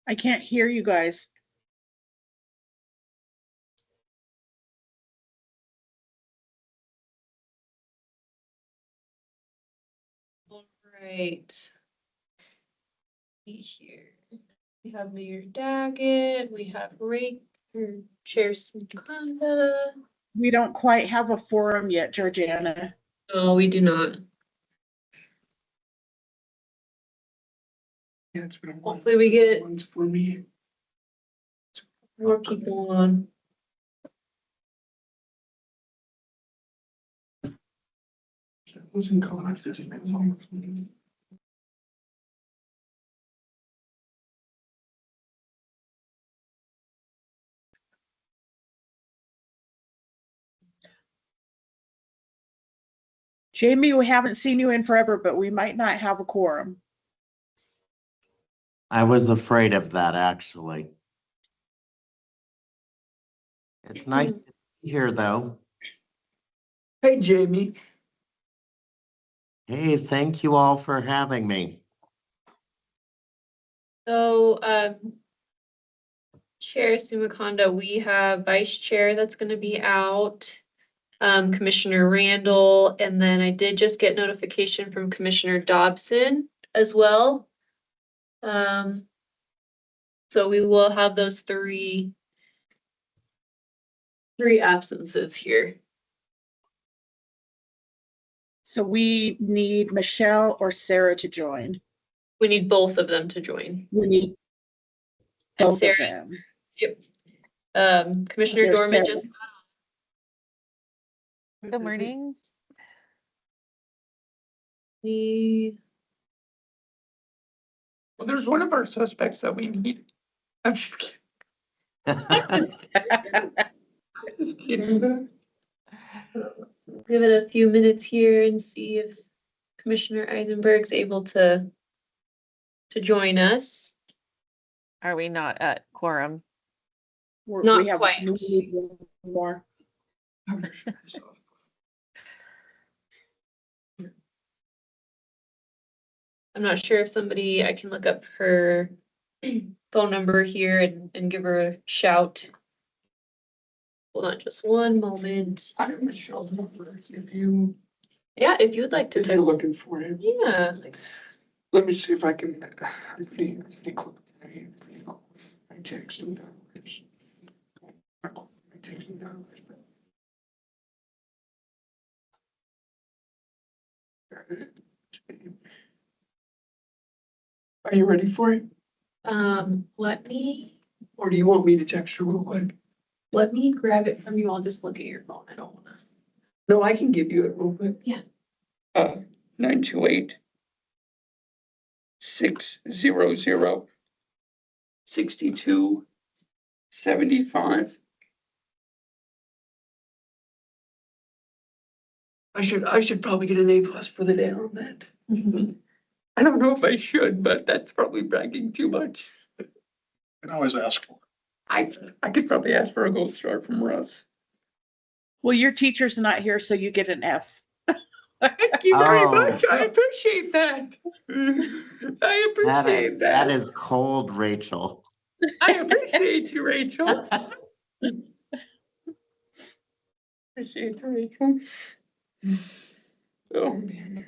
I can't hear you guys. All right. See here. We have Mayor Daggett, we have Chair Sinconda. We don't quite have a forum yet, Georgiana. No, we do not. Yeah, it's been a while. Hopefully we get One's for me. more people on. Who's in college? Jamie, we haven't seen you in forever, but we might not have a quorum. I was afraid of that, actually. It's nice to be here, though. Hey, Jamie. Hey, thank you all for having me. So, Chair Sumakonda, we have Vice Chair that's gonna be out. Commissioner Randall, and then I did just get notification from Commissioner Dobson as well. So we will have those three absences here. So we need Michelle or Sarah to join. We need both of them to join. We need And both of Sarah, them. yep. Commissioner There's Dorman Sarah. just. Good morning. Need. Well, there's one of our suspects that we need. I'm just kidding. I'm just kidding. Give it a few minutes here and see if Commissioner Eisenberg's able to join us. Are we not at quorum? Not quite. We need one more. I'm not sure if somebody, I can look up her phone number here and give her a shout. Hold on just one moment. I have Michelle's number. If you, Yeah, if you would like to if you're type. looking for it, Yeah, let me see if I can. Pretty cool. I text him down. I text him down. Are you ready for it? let me Or do you want me to text her real quick? grab it from you. I'll just look at your phone. I don't wanna. No, I can give you it real quick. Yeah. 928 600 6275. I should probably get an A+ for the day on that. I don't know if I should, but that's probably bragging too much. You can always ask for it. I could probably ask for a gold star from Russ. Well, your teacher's not here, so you get an F. Thank you very Oh. much. I appreciate that. I appreciate that. That is cold, Rachel. I appreciate you, Rachel. Appreciate you, Rachel. Oh, man.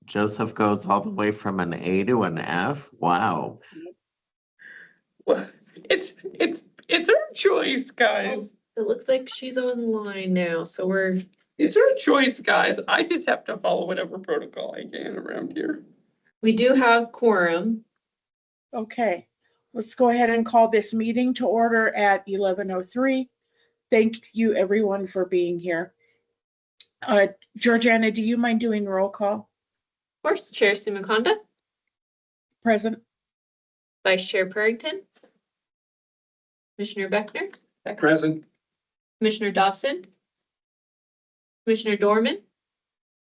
Joseph goes all the way from an A to an F. Wow. Well, it's her choice, guys. It looks like she's online now, so It's her choice, guys. I just have to follow whatever protocol I can around here. we do have quorum. Okay, let's go ahead and call this meeting to order at 11:03. Thank you, everyone, for being here. Georgiana, do you mind doing roll call? Of course, Chair Sumakonda, Present. Vice Chair Purrington, Commissioner Beckner, Present. Commissioner Dobson, Commissioner Dorman,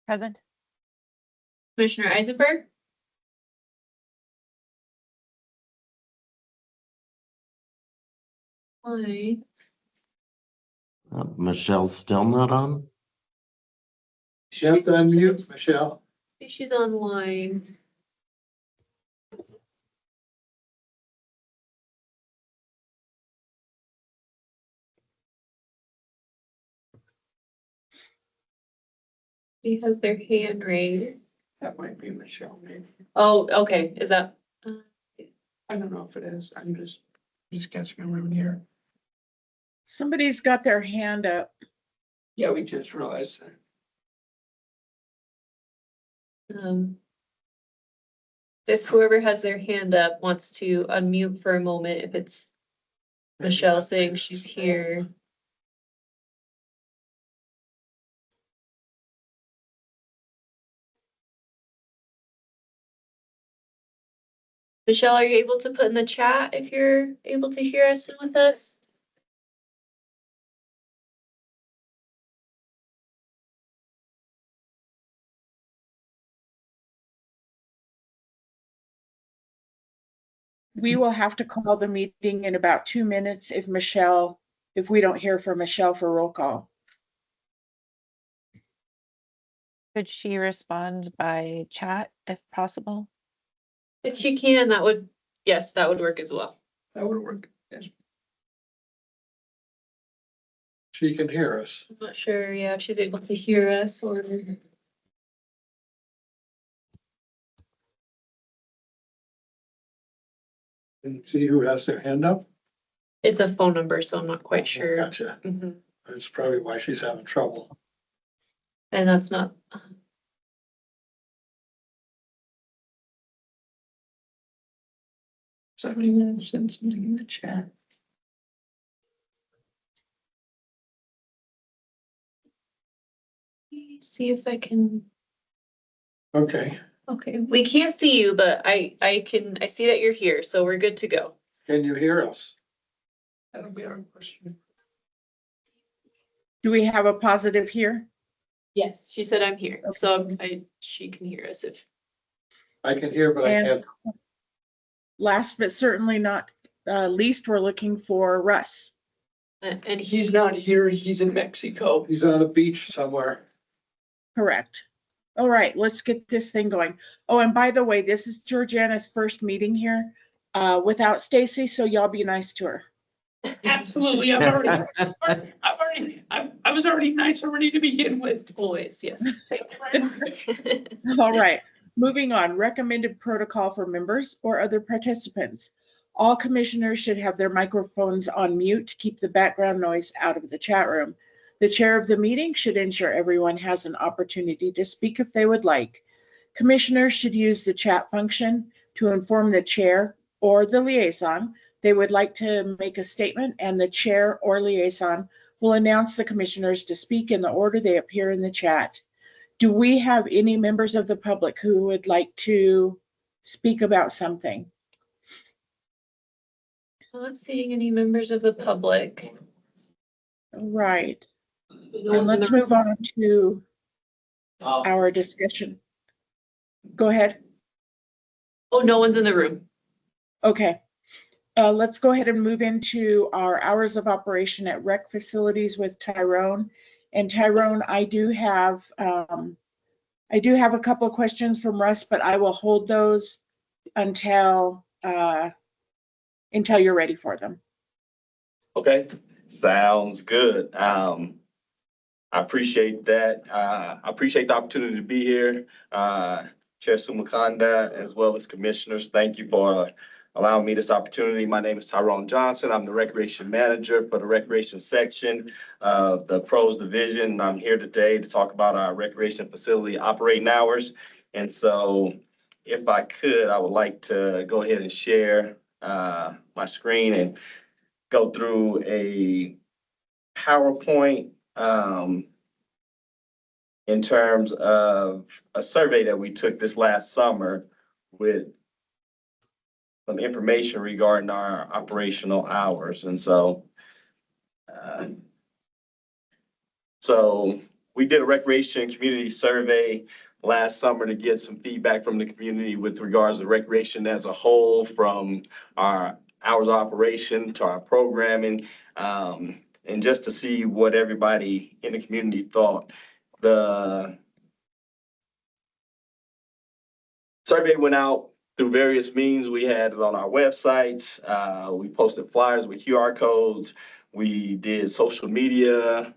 Present. Commissioner Eisenberg. Hi. Michelle's still not on? You have to unmute, Michelle. She's online. He has their hand raised. That might be Michelle, maybe. Oh, okay, is that? I don't know if it is. I'm just guessing around here. Somebody's got their hand up. Yeah, we just realized that. If whoever has their hand up wants to unmute for a moment, if it's Michelle saying she's here. Michelle, are you able to put in the chat if you're able to hear us and with us? We will have to call the meeting in about 2 minutes if we don't hear from Michelle for roll call. Could she respond by chat if possible? If she can, yes, that would work as well. That would work. Yes. She can hear us. I'm not sure, yeah, if she's able to hear us or. And see who has their hand up? It's a phone number, so I'm not quite sure. Gotcha. Mhm. That's probably why she's having trouble. And that's not. 70 minutes, send something in the chat. See if I can. Okay, Okay, we can't see you, but I see that you're here, so we're good to go. can you hear us? That'll be our question. Do we have a positive here? Yes, she said I'm here, Okay. so she can hear us if. I can hear, but I And- can't. Last but certainly not least, we're looking for Russ. And He's not here. He's in Mexico. He's on a beach somewhere. Correct. All right, let's get this thing going. Oh, and by the way, this is Georgiana's first meeting here without Stacy, so y'all be nice to her. Absolutely. I was already nice already to begin with. always, yes. All right, moving on. Recommended protocol for members or other participants. All commissioners should have their microphones on mute to keep the background noise out of the chat room. The chair of the meeting should ensure everyone has an opportunity to speak if they would like. Commissioners should use the chat function to inform the chair or the liaison they would like to make a statement, and the chair or liaison will announce the commissioners to speak in the order they appear in the chat. Do we have any members of the public who would like to speak about something? Not seeing any members of the public. All right, and let's move on to our discussion. Go ahead. Oh, no one's in the room. Okay. Let's go ahead and move into our hours of operation at rec facilities with Tyrone. And Tyrone, I do have a couple of questions from Russ, but I will hold those until you're ready for them. Okay, sounds good. I appreciate that. I appreciate the opportunity to be here. Chair Sumakanda, as well as commissioners, thank you for allowing me this opportunity. My name is Tyrone Johnson. I'm the recreation manager for the recreation section of the pros division. I'm here today to talk about our recreation facility operating hours. And so if I could, I would like to go ahead and share my screen and go through a PowerPoint in terms of a survey that we took this last summer with some information regarding our operational hours. And so we did a recreation community survey last summer to get some feedback from the community with regards to recreation as a whole, from our hours of operation to our programming, and just to see what everybody in the community thought. The survey went out through various means. We had it on our websites. We posted flyers with QR codes. We did social media.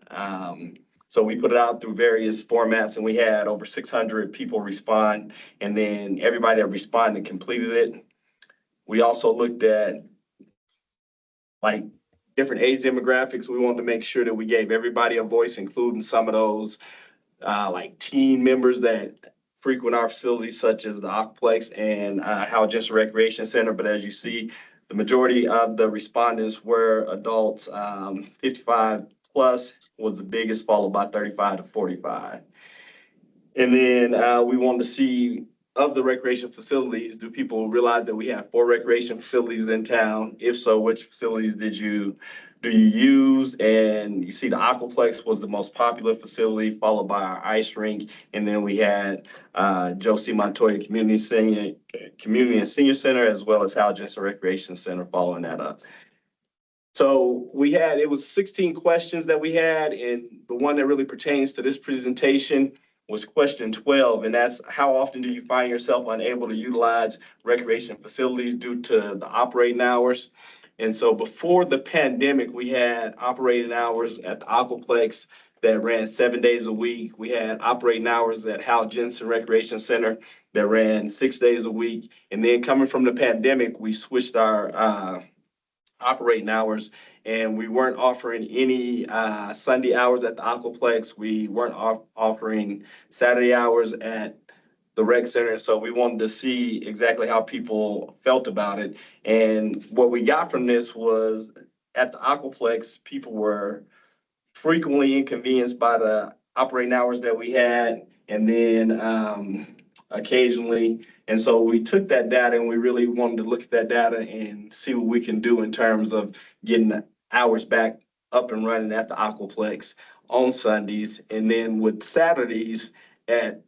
So we put it out through various formats, and we had over 600 people respond, and then everybody that responded completed it. We also looked at like different age demographics. We wanted to make sure that we gave everybody a voice, including some of those like teen members that frequent our facilities, such as the Aquaplex and Howard Jensen Recreation Center. But as you see, the majority of the respondents were adults. 55 plus was the biggest, followed by 35 to 45. And then we wanted to see, of the recreation facilities, do people realize that we have 4 recreation facilities in town? If so, which facilities do you use? And you see the Aquaplex was the most popular facility, followed by our ice rink. And then we had Joe C. Montoya Community and Senior Center, as well as Hal Jensen Recreation Center following that up. So it was 16 questions that we had, and the one that really pertains to this presentation was question 12, and that's how often do you find yourself unable to utilize recreation facilities due to the operating hours? And so before the pandemic, we had operating hours at the Aquaplex that ran 7 days a week. We had operating hours at Hal Jensen Recreation Center that ran 6 days a week. And then coming from the pandemic, we switched our operating hours, and we weren't offering any Sunday hours at the Aquaplex. We weren't offering Saturday hours at the rec center. So we wanted to see exactly how people felt about it. And what we got from this was, at the Aquaplex, people were frequently inconvenienced by the operating hours that we had, and then occasionally. And so we took that data, and we really wanted to look at that data and see what we can do in terms of getting the hours back up and running at the Aquaplex on Sundays. And then with Saturdays at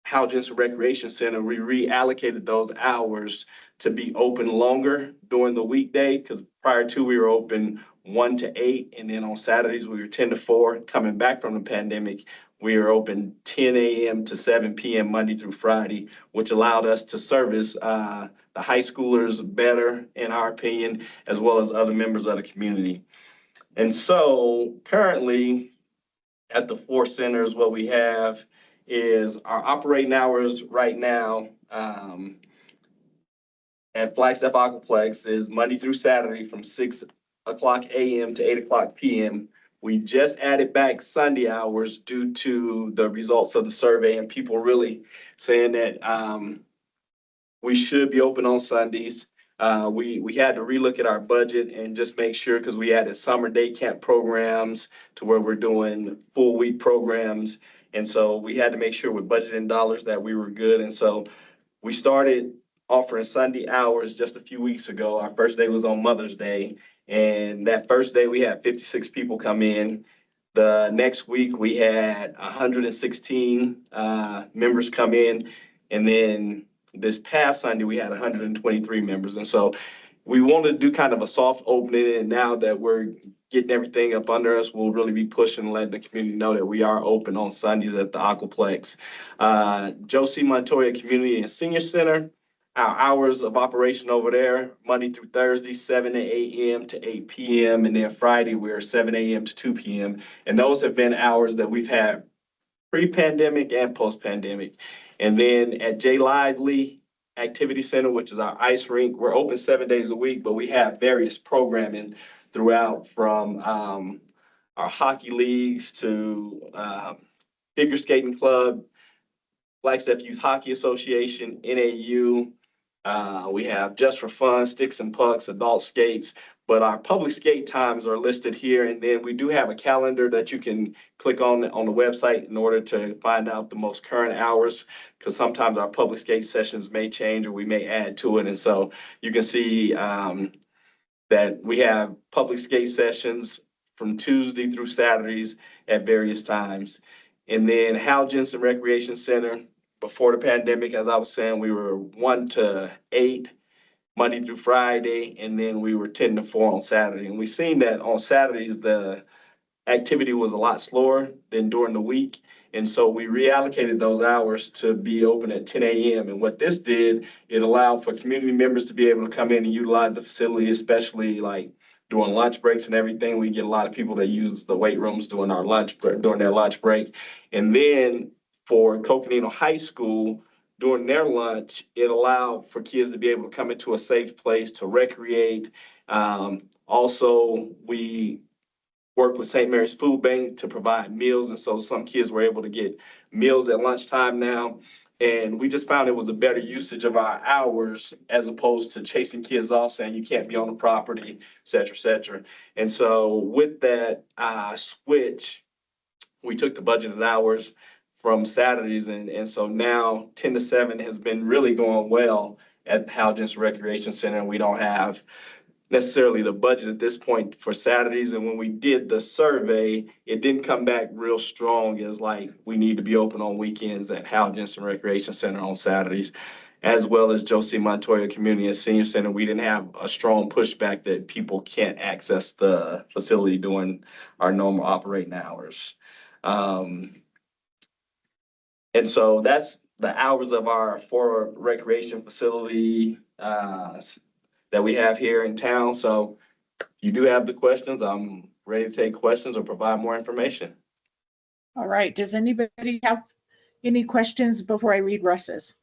Hal Jensen Recreation Center, we reallocated those hours to be open longer during the weekday, because prior to, we were open 1 to 8, and then on Saturdays we were 10 to 4. Coming back from the pandemic, we were open 10 a.m. to 7 p.m. Monday through Friday, which allowed us to service the high schoolers better, in our opinion, as well as other members of the community. And so currently at the 4 centers, what we have is our operating hours right now at Flagstaff Aquaplex is Monday through Saturday from 6 o'clock a.m. to 8 o'clock p.m. We just added back Sunday hours due to the results of the survey, and people really saying that we should be open on Sundays. We had to relook at our budget and just make sure, because we added summer day camp programs to where we're doing full week programs. And so we had to make sure with budgeting dollars that we were good. And so we started offering Sunday hours just a few weeks ago. Our first day was on Mother's Day. And that first day we had 56 people come in. The next week we had 116 members come in. And then this past Sunday we had 123 members. And so we wanted to do kind of a soft opening. And now that we're getting everything up under us, we'll really be pushing and letting the community know that we are open on Sundays at the Aquaplex. Joe C. Montoya Community and Senior Center, our hours of operation over there, Monday through Thursday, 7 a.m. to 8 p.m. And then Friday, we're 7 a.m. to 2 p.m. And those have been hours that we've had pre-pandemic and post-pandemic. And then at J. Lively Activity Center, which is our ice rink, we're open 7 days a week, but we have various programming throughout, from our hockey leagues to figure skating club, Flagstaff Youth Hockey Association, NAU. We have Just for Fun, Sticks and Pucks, adult skates, but our public skate times are listed here. And then we do have a calendar that you can click on the website in order to find out the most current hours, because sometimes our public skate sessions may change or we may add to it. And so you can see that we have public skate sessions from Tuesday through Saturdays at various times. And then Hal Jensen Recreation Center, before the pandemic, as I was saying, we were 1 to 8 Monday through Friday, and then we were 10 to 4 on Saturday. And we've seen that on Saturdays, the activity was a lot slower than during the week. And so we reallocated those hours to be open at 10 a.m. And what this did, it allowed for community members to be able to come in and utilize the facility, especially like during lunch breaks and everything. We get a lot of people that use the weight rooms during our during their lunch break. And then for Coconino High School, during their lunch, it allowed for kids to be able to come into a safe place to recreate. Also, we worked with St. Mary's Food Bank to provide meals. And so some kids were able to get meals at lunchtime now. And we just found it was a better usage of our hours as opposed to chasing kids off saying you can't be on the property, et cetera, et cetera. And so with that switch, we took the budgeted hours from Saturdays. And so now 10 to 7 has been really going well at Hal Jensen Recreation Center. And we don't have necessarily the budget at this point for Saturdays. And when we did the survey, it didn't come back real strong as like, we need to be open on weekends at Hal Jensen Recreation Center on Saturdays, as well as Josie Montoya Community and Senior Center. We didn't have a strong pushback that people can't access the facility during our normal operating hours. And so that's the hours of our 4 recreation facility that we have here in town. So if you do have the questions, I'm ready to take questions or provide more information. All right, does anybody have any questions before I read Russ's?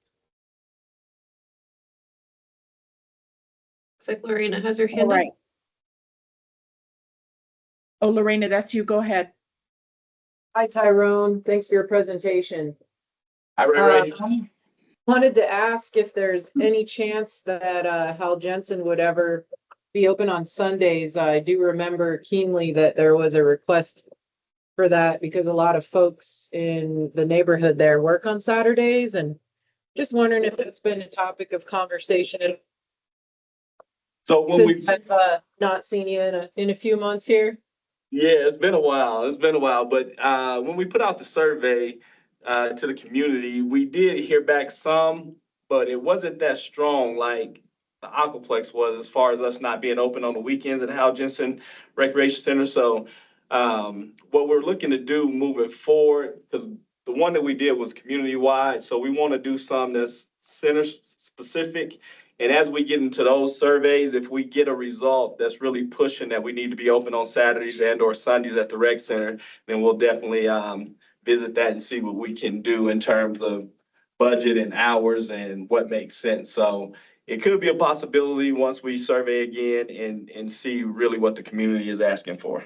Looks like Lorena has her All hand up. right. Oh, Lorena, that's you. Go ahead. Hi, Tyrone. Thanks for your presentation. Hi, Ray. Wanted to ask if there's any chance that Hal Jensen would ever be open on Sundays. I do remember keenly that there was a request for that because a lot of folks in the neighborhood there work on Saturdays, and just wondering if it's been a topic of conversation So when since I've not seen you in a few months here. Yeah, it's been a while. It's been a while. But when we put out the survey to the community, we did hear back some, but it wasn't that strong like the Aquaplex was as far as us not being open on the weekends at Hal Jensen Recreation Center. So what we're looking to do moving forward, because the one that we did was community-wide, so we want to do some that's center-specific. And as we get into those surveys, if we get a result that's really pushing that we need to be open on Saturdays and or Sundays at the rec center, then we'll definitely visit that and see what we can do in terms of budget and hours and what makes sense. So it could be a possibility once we survey again and see really what the community is asking for.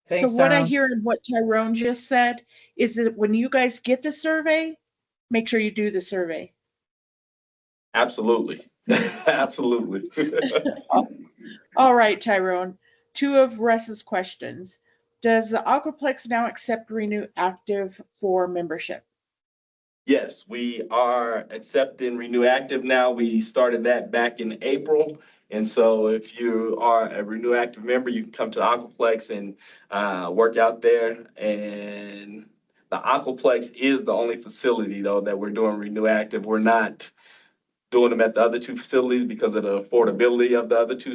Thanks, So what I Tyrone. hear and what Tyrone just said is that when you guys get the survey, make sure you do the survey. Absolutely. Absolutely. All right, Tyrone. 2 of Russ's questions. Does the Aquaplex now accept Renew Active for membership? Yes, we are accepting Renew Active now. We started that back in April. And so if you are a Renew Active member, you can come to Aquaplex and work out there. And the Aquaplex is the only facility, though, that we're doing Renew Active. We're not doing them at the other 2 facilities because of the affordability of the other 2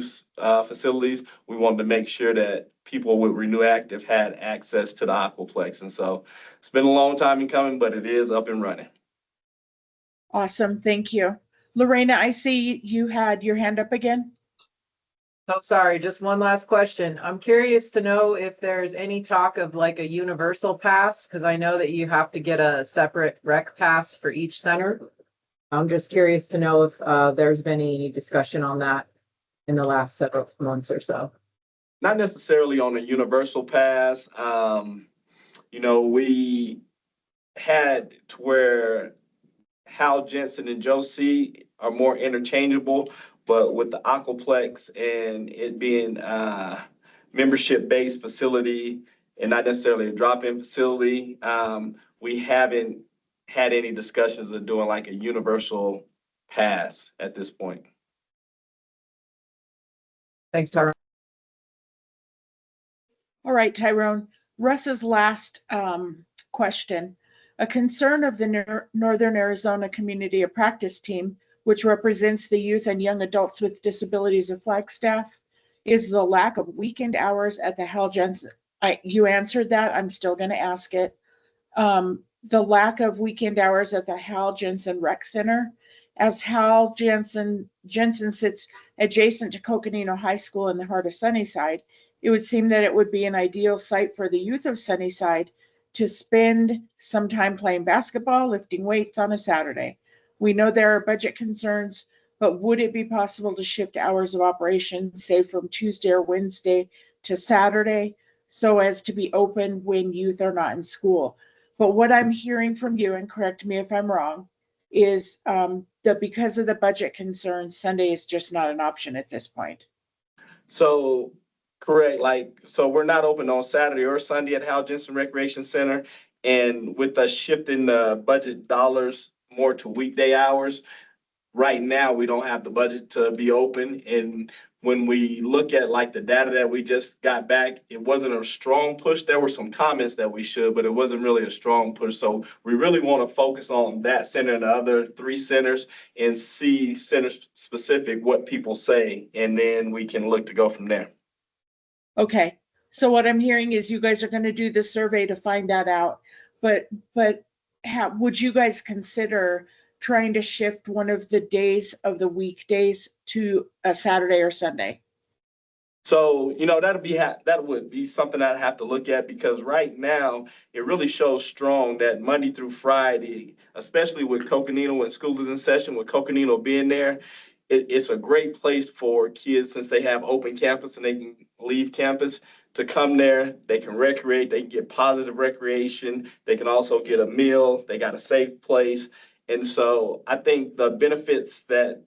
facilities. We wanted to make sure that people with Renew Active had access to the Aquaplex. And so it's been a long time in coming, but it is up and running. Awesome, thank you. Lorena, I see you had your hand up again. Oh, sorry, just one last question. I'm curious to know if there's any talk of like a universal pass, because I know that you have to get a separate rec pass for each center. I'm just curious to know if there's been any discussion on that in the last several months or so. Not necessarily on a universal pass. We had to where Hal Jensen and Josie are more interchangeable, but with the Aquaplex and it being a membership-based facility and not necessarily a drop-in facility, we haven't had any discussions of doing like a universal pass at this point. Thanks, Tara. All right, Tyrone. Russ's last question. A concern of the Northern Arizona Community of Practice Team, which represents the youth and young adults with disabilities of Flagstaff, is the lack of weekend hours at the Hal Jensen. You answered that. I'm still going to ask it. The lack of weekend hours at the Hal Jensen Rec Center As Hal Jensen sits adjacent to Coconino High School in the heart of Sunnyside, it would seem that it would be an ideal site for the youth of Sunnyside to spend some time playing basketball, lifting weights on a Saturday. We know there are budget concerns, but would it be possible to shift hours of operation, say from Tuesday or Wednesday to Saturday, so as to be open when youth are not in school? But what I'm hearing from you, and correct me if I'm wrong, is that because of the budget concerns, Sunday is just not an option at this point. So, correct, like, so we're not open on Saturday or Sunday at Hal Jensen Recreation Center. And with us shifting the budget dollars more to weekday hours, right now, we don't have the budget to be open. And when we look at like the data that we just got back, it wasn't a strong push. There were some comments that we should, but it wasn't really a strong push. So we really want to focus on that center and the other 3 centers and see center specific what people say, and then we can look to go from there. Okay, so what I'm hearing is you guys are going to do the survey to find that out, but would you guys consider trying to shift one of the days of the weekdays to a Saturday or Sunday? So, that would be something I'd have to look at, because right now it really shows strong that Monday through Friday, especially with Coconino when school is in session, with Coconino being there, it's a great place for kids, since they have open campus and they can leave campus, to come there. They can recreate, they can get positive recreation. They can also get a meal. They got a safe place. And so I think the benefits that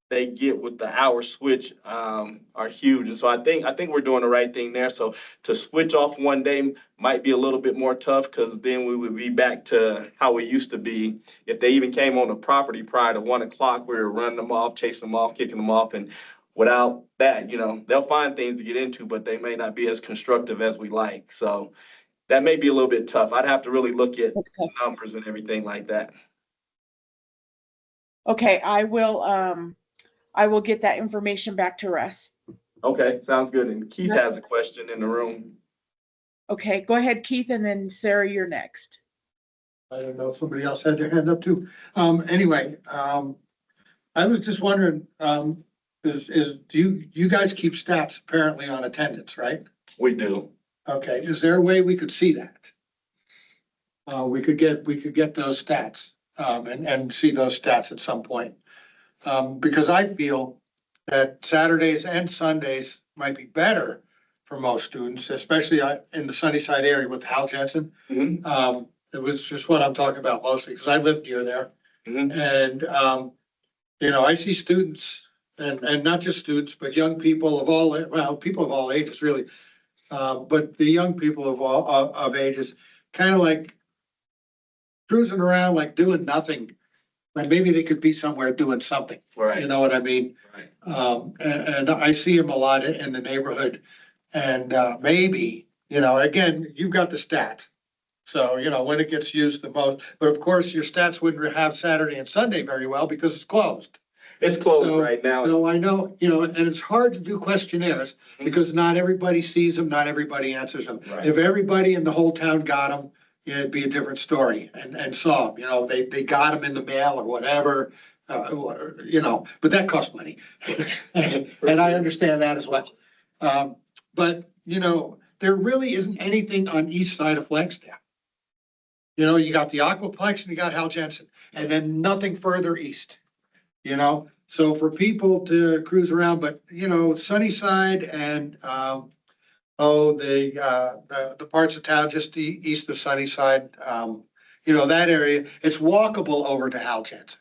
they get with the hour switch are huge. And so I think we're doing the right thing there. So to switch off one day might be a little bit more tough, because then we would be back to how we used to be. If they even came on the property prior to 1 o'clock, we were running them off, chasing them off, kicking them off. And without that, they'll find things to get into, but they may not be as constructive as we like. So that may be a little bit tough. I'd have to really look at Okay. numbers and everything like that. Okay, I will get that information back to Russ. Okay, sounds good. And Keith has a question in the room. Okay, go ahead, Keith, and then Sarah, you're next. I don't know if somebody else had their hand up too. Anyway, I was just wondering, do you guys keep stats apparently on attendance, right? We do. Okay, is there a way we could see that? We could get those stats, and see those stats at some point. Because I feel that Saturdays and Sundays might be better for most students, especially in the Sunnyside area with Hal Jensen. Mm-hmm. It was just what I'm talking about mostly, because I live near there. Mm-hmm. And, I see students, and not just students, but young people of all, people of all ages, really. But the young people of all of ages, kind of like cruising around, like doing nothing. Like maybe they could be somewhere doing something. Right. You know what I mean? Right. And I see them a lot in the neighborhood. And maybe, again, you've got the stats. So, when it gets used the most, but of course, your stats wouldn't have Saturday and Sunday very well because it's closed. It's closed So- right now. So I know, and it's hard to do questionnaires because not everybody sees them, not everybody answers them. Right. If everybody in the whole town got them, it'd be a different story and saw them, they got them in the mail or whatever, but that costs money. And I understand that as well. But, there really isn't anything on east side of Flagstaff. You got the Aquaplex and you got Hal Jensen, and then nothing further east. So for people to cruise around, but Sunnyside and the parts of town just east of Sunnyside, that area, it's walkable over to Hal Jensen.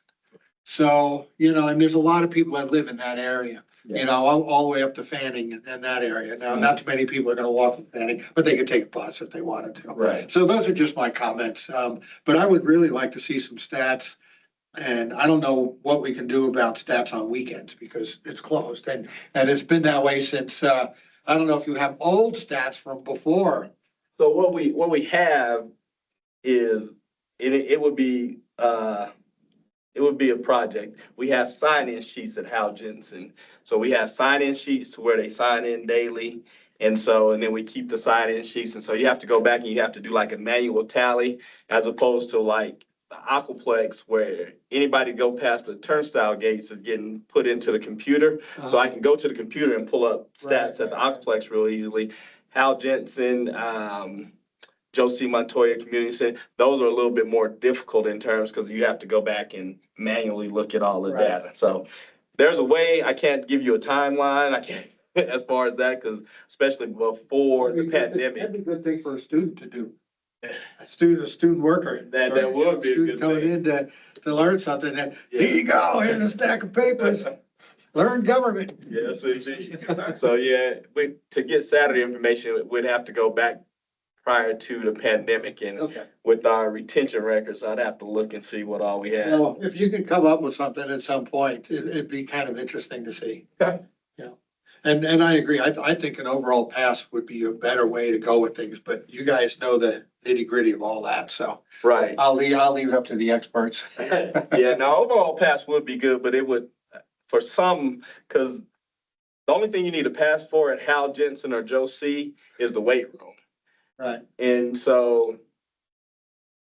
So, and there's a lot of people that live in that area, all the way up to Fanning and that area. Now, not too many people are gonna walk from Fanning, but they could take a bus if they wanted to. Right. So those are just my comments. But I would really like to see some stats. And I don't know what we can do about stats on weekends because it's closed and it's been that way since, I don't know if you have old stats from before. So what we have is, it would be a project. We have sign-in sheets at Hal Jensen. So we have sign-in sheets to where they sign in daily. And then we keep the sign-in sheets. And so you have to go back and you have to do like a manual tally, as opposed to like the Aquaplex where anybody go past the turnstile gates is getting put into the computer. So I can go to the computer and pull up stats at the Aquaplex real easily. Hal Jensen, Josie Montoya Community Center, those are a little bit more difficult in terms because you have to go back and manually look at all the Right. data. So there's a way. I can't give you a timeline. I can't as far as that because especially before the pandemic. That'd be a good thing for a student to do. A student worker. That would be a Student good coming thing. in to learn something. And Yeah. here you go, here's a stack of papers. Learn government. Yes, indeed. So yeah, to get Saturday information, we'd have to go back prior to the pandemic and Okay. with our retention records, I'd have to look and see what all we had. Well, if you could come up with something at some point, it'd be kind of interesting to see. Okay. Yeah. And I agree. I think an overall pass would be a better way to go with things, but you guys know the nitty gritty of all that, so Right. I'll leave it up to the experts. Yeah, no, overall pass would be good, but it would, for some, because the only thing you need a pass for at Hal Jensen or Joe C is the weight room. Right. And so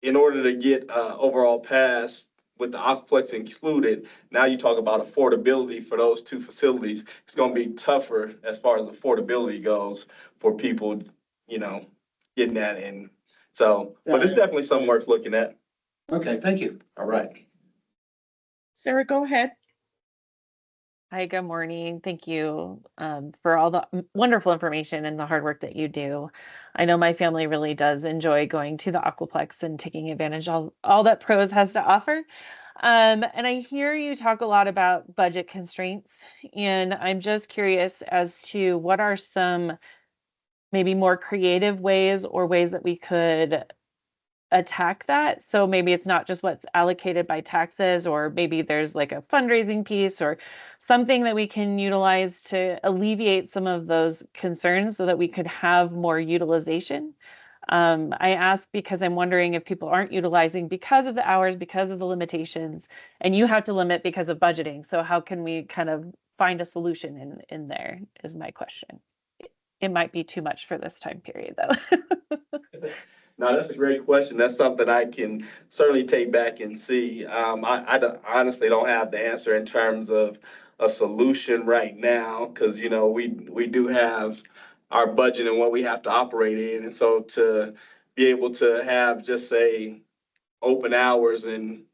in order to get overall pass with the Aquaplex included, now you talk about affordability for those two facilities. It's going to be tougher as far as affordability goes for people, getting that in. So, but it's definitely something worth looking at. Okay, thank you. All right. Sarah, go ahead. Hi, good morning. Thank you for all the wonderful information and the hard work that you do. I know my family really does enjoy going to the Aquaplex and taking advantage of all that Pros has to offer. And I hear you talk a lot about budget constraints, and I'm just curious as to what are some maybe more creative ways or ways that we could attack that. So maybe it's not just what's allocated by taxes, or maybe there's like a fundraising piece or something that we can utilize to alleviate some of those concerns so that we could have more utilization. I ask because I'm wondering if people aren't utilizing because of the hours, because of the limitations, and you have to limit because of budgeting. So how can we kind of find a solution in there is my question. It might be too much for this time period though. No, that's a great question. That's something I can certainly take back and see. Honestly don't have the answer in terms of a solution right now, because, we do have our budget and what we have to operate in. And so to be able to have just say open hours and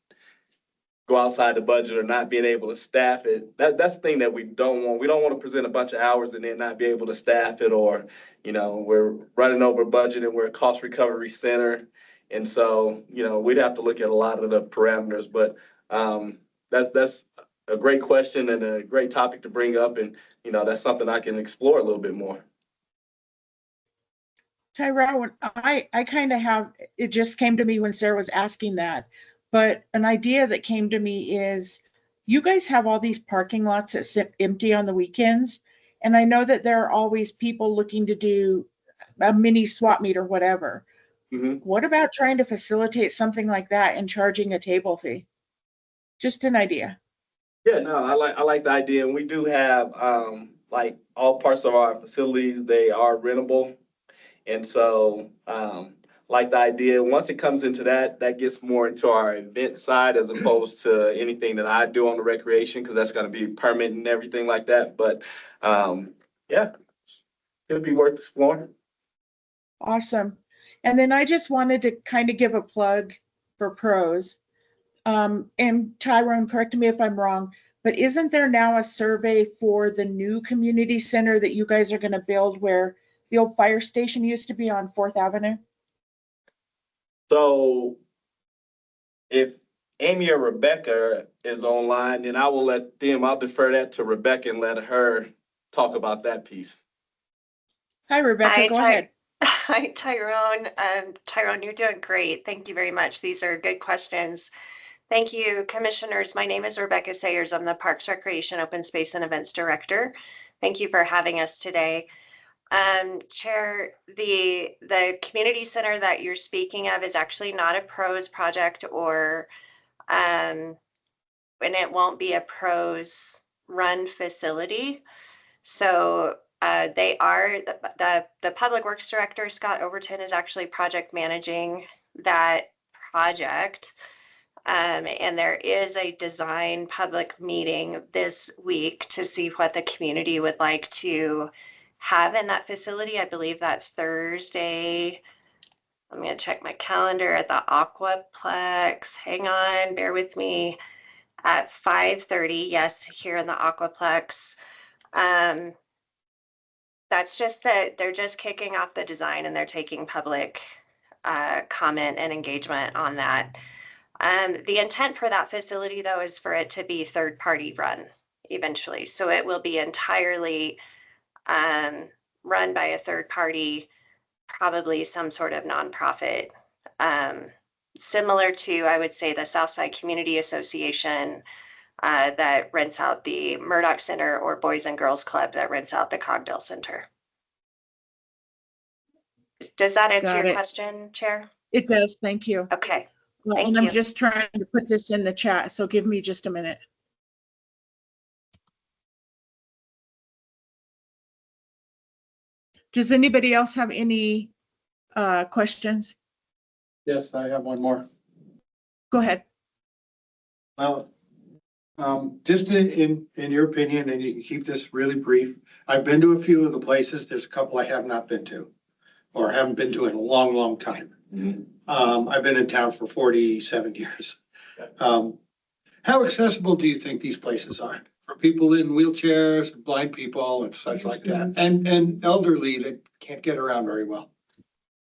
go outside the budget or not being able to staff it, that's the thing that we don't want. We don't want to present a bunch of hours and then not be able to staff it, or, we're running over budget and we're a cost recovery center. And so, we'd have to look at a lot of the parameters, but that's a great question and a great topic to bring up. And, that's something I can explore a little bit more. Tyrone, I kind of have, it just came to me when Sarah was asking that, but an idea that came to me is you guys have all these parking lots that sit empty on the weekends. And I know that there are always people looking to do a mini swap meet or whatever. Mm-hmm. What about trying to facilitate something like that and charging a table fee? Just an idea. Yeah, no, I like the idea. And we do have, like all parts of our facilities, they are rentable. And so, like the idea, once it comes into that gets more into our event side as opposed to anything that I do on the recreation, because that's going to be permit and everything like that. But yeah, it'll be worth exploring. Awesome. And then I just wanted to kind of give a plug for Pros. And Tyrone, correct me if I'm wrong, but isn't there now a survey for the new community center that you guys are going to build where the old fire station used to be on 4th Avenue? So if Amy or Rebecca is online, then I will I'll defer that to Rebecca and let her talk about that piece. Hi, Rebecca, go ahead. Hi, Tyrone. Tyrone, you're doing great. Thank you very much. These are good questions. Thank you, commissioners. My name is Rebecca Sayers. I'm the Parks, Recreation, Open Space, and Events Director. Thank you for having us today. Chair, the community center that you're speaking of is actually not a PROS project, and it won't be a PROS run facility. So they are the Public Works Director, Scott Overton, is actually project managing that project. And there is a design public meeting this week to see what the community would like to have in that facility. I believe that's Thursday. I'm going to check my calendar at the Aquaplex. Hang on, bear with me. At 5:30, yes, here in the Aquaplex. That's just that they're just kicking off the design and they're taking public comment and engagement on that. The intent for that facility, though, is for it to be third-party run eventually. So it will be entirely run by a third party, probably some sort of nonprofit, similar to, I would say, the Southside Community Association that rents out the Murdoch Center, or Boys and Girls Club that rents out the Cogdell Center. Does that answer Got your it. question, Chair? It does, thank you. Okay. Well, Thank and I'm you. just trying to put this in the chat, so give me just a minute. Does anybody else have any questions? Yes, I have one more. Go ahead. Well, just in your opinion, and you can keep this really brief, I've been to a few of the places. There's a couple I have not been to, or haven't been to in a long, long time. I've been in town for 47 years. How accessible do you think these places are for people in wheelchairs, blind people and such like that? And elderly that can't get around very well?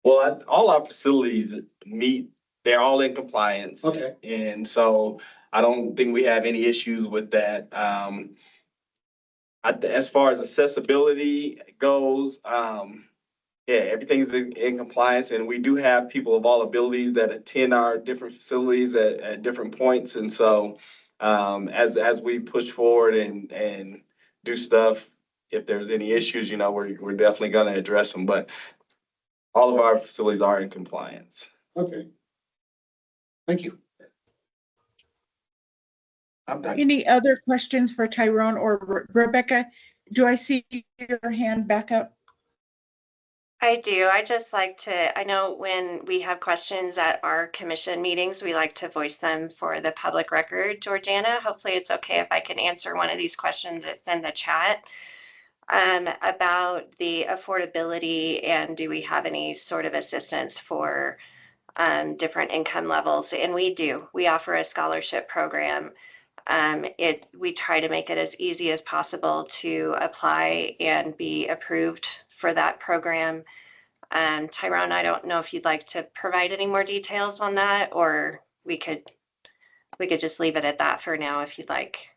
Well, all our facilities meet, they're all in compliance. Okay. And so I don't think we have any issues with that. As far as accessibility goes, yeah, everything's in compliance, and we do have people of all abilities that attend our different facilities at different points. And so as we push forward and do stuff, if there's any issues, we're definitely gonna address them, but all of our facilities are in compliance. Okay. Thank you. I'm done. Any other questions for Tyrone or Rebecca? Do I see your hand back up? I do. I just like to, I know when we have questions at our commission meetings, we like to voice them for the public record. Georgiana, hopefully it's okay if I can answer one of these questions in the chat about the affordability and do we have any sort of assistance for different income levels? And we do. We offer a scholarship program. We try to make it as easy as possible to apply and be approved for that program. Tyrone, I don't know if you'd like to provide any more details on that, or we could just leave it at that for now if you'd like.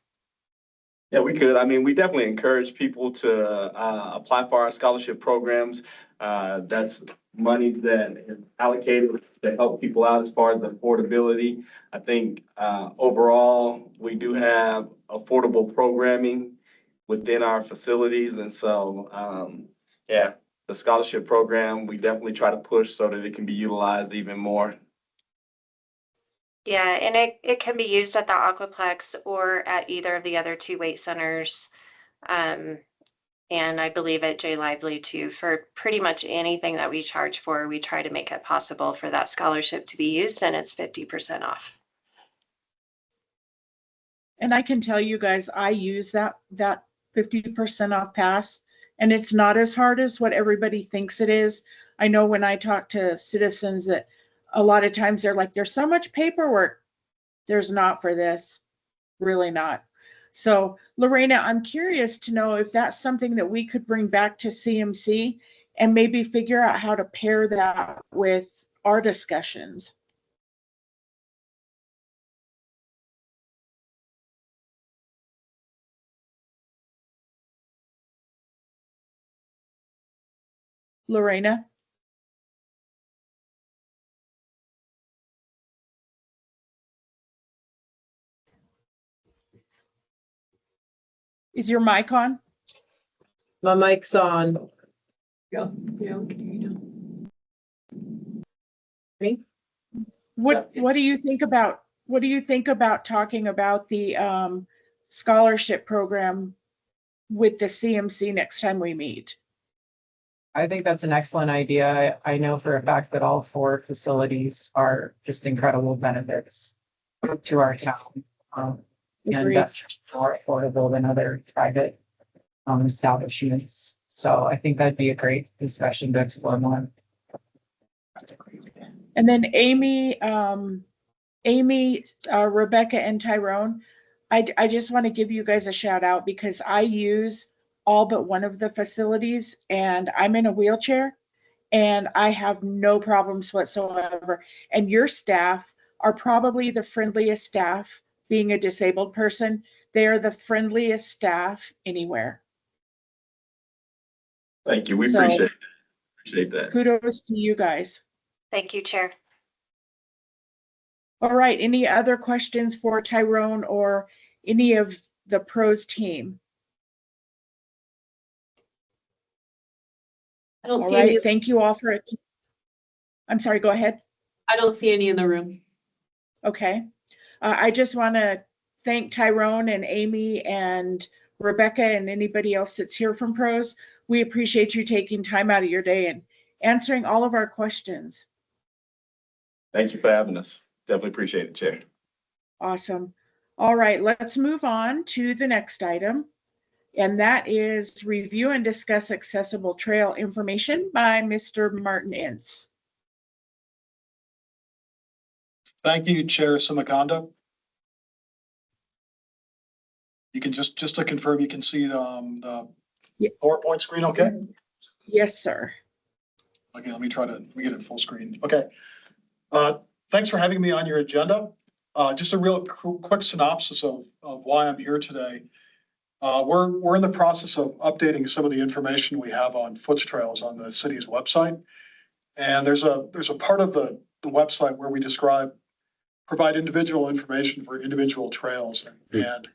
Yeah, we could. I mean, we definitely encourage people to apply for our scholarship programs. That's money that is allocated to help people out as far as affordability. I think overall, we do have affordable programming within our facilities. And so, yeah, the scholarship program, we definitely try to push so that it can be utilized even more. Yeah, and it can be used at the Aquaplex or at either of the other two weight centers. And I believe at J Lively too. For pretty much anything that we charge for, we try to make it possible for that scholarship to be used, and it's 50% off. And I can tell you guys, I use that 50% off pass, and it's not as hard as what everybody thinks it is. I know when I talk to citizens that a lot of times they're like, there's so much paperwork. There's not for this, really not. So Lorena, I'm curious to know if that's something that we could bring back to CMC and maybe figure out how to pair that with our discussions. Lorena? Is your mic on? My mic's on. Yeah, okay. Me? What do you think about talking about the scholarship program with the CMC next time we meet? I think that's an excellent idea. I know for a fact that all four facilities are just incredible benefits. to our town. And Agreed. that's just more affordable than other private establishments. So I think that'd be a great discussion to explore more. And then Amy, Rebecca and Tyrone, I just want to give you guys a shout out because I use all but one of the facilities and I'm in a wheelchair and I have no problems whatsoever. And your staff are probably the friendliest staff. Being a disabled person, they are the friendliest staff anywhere. Thank you. We So- appreciate that. Kudos to you guys. Thank you, Chair. All right, any other questions for Tyrone or any of the pros team? I don't All see any, right, thank you all for it. I'm sorry, go ahead. I don't see any in the room. Okay. I just want to thank Tyrone and Amy and Rebecca and anybody else that's here from pros. We appreciate you taking time out of your day and answering all of our questions. Thank you for having us. Definitely appreciate it, Chair. Awesome. All right, let's move on to the next item. And that is review and discuss accessible trail information by Mr. Martin Ince. Thank you, Chair Simakonda. You can just to confirm, you can see the Yeah. PowerPoint screen, okay? Yes, sir. Okay, let me get it full screen. Okay. Thanks for having me on your agenda. Just a real quick synopsis of why I'm here today. We're in the process of updating some of the information we have on foots trails on the city's website. And there's a part of the website where we provide individual information for individual trails. And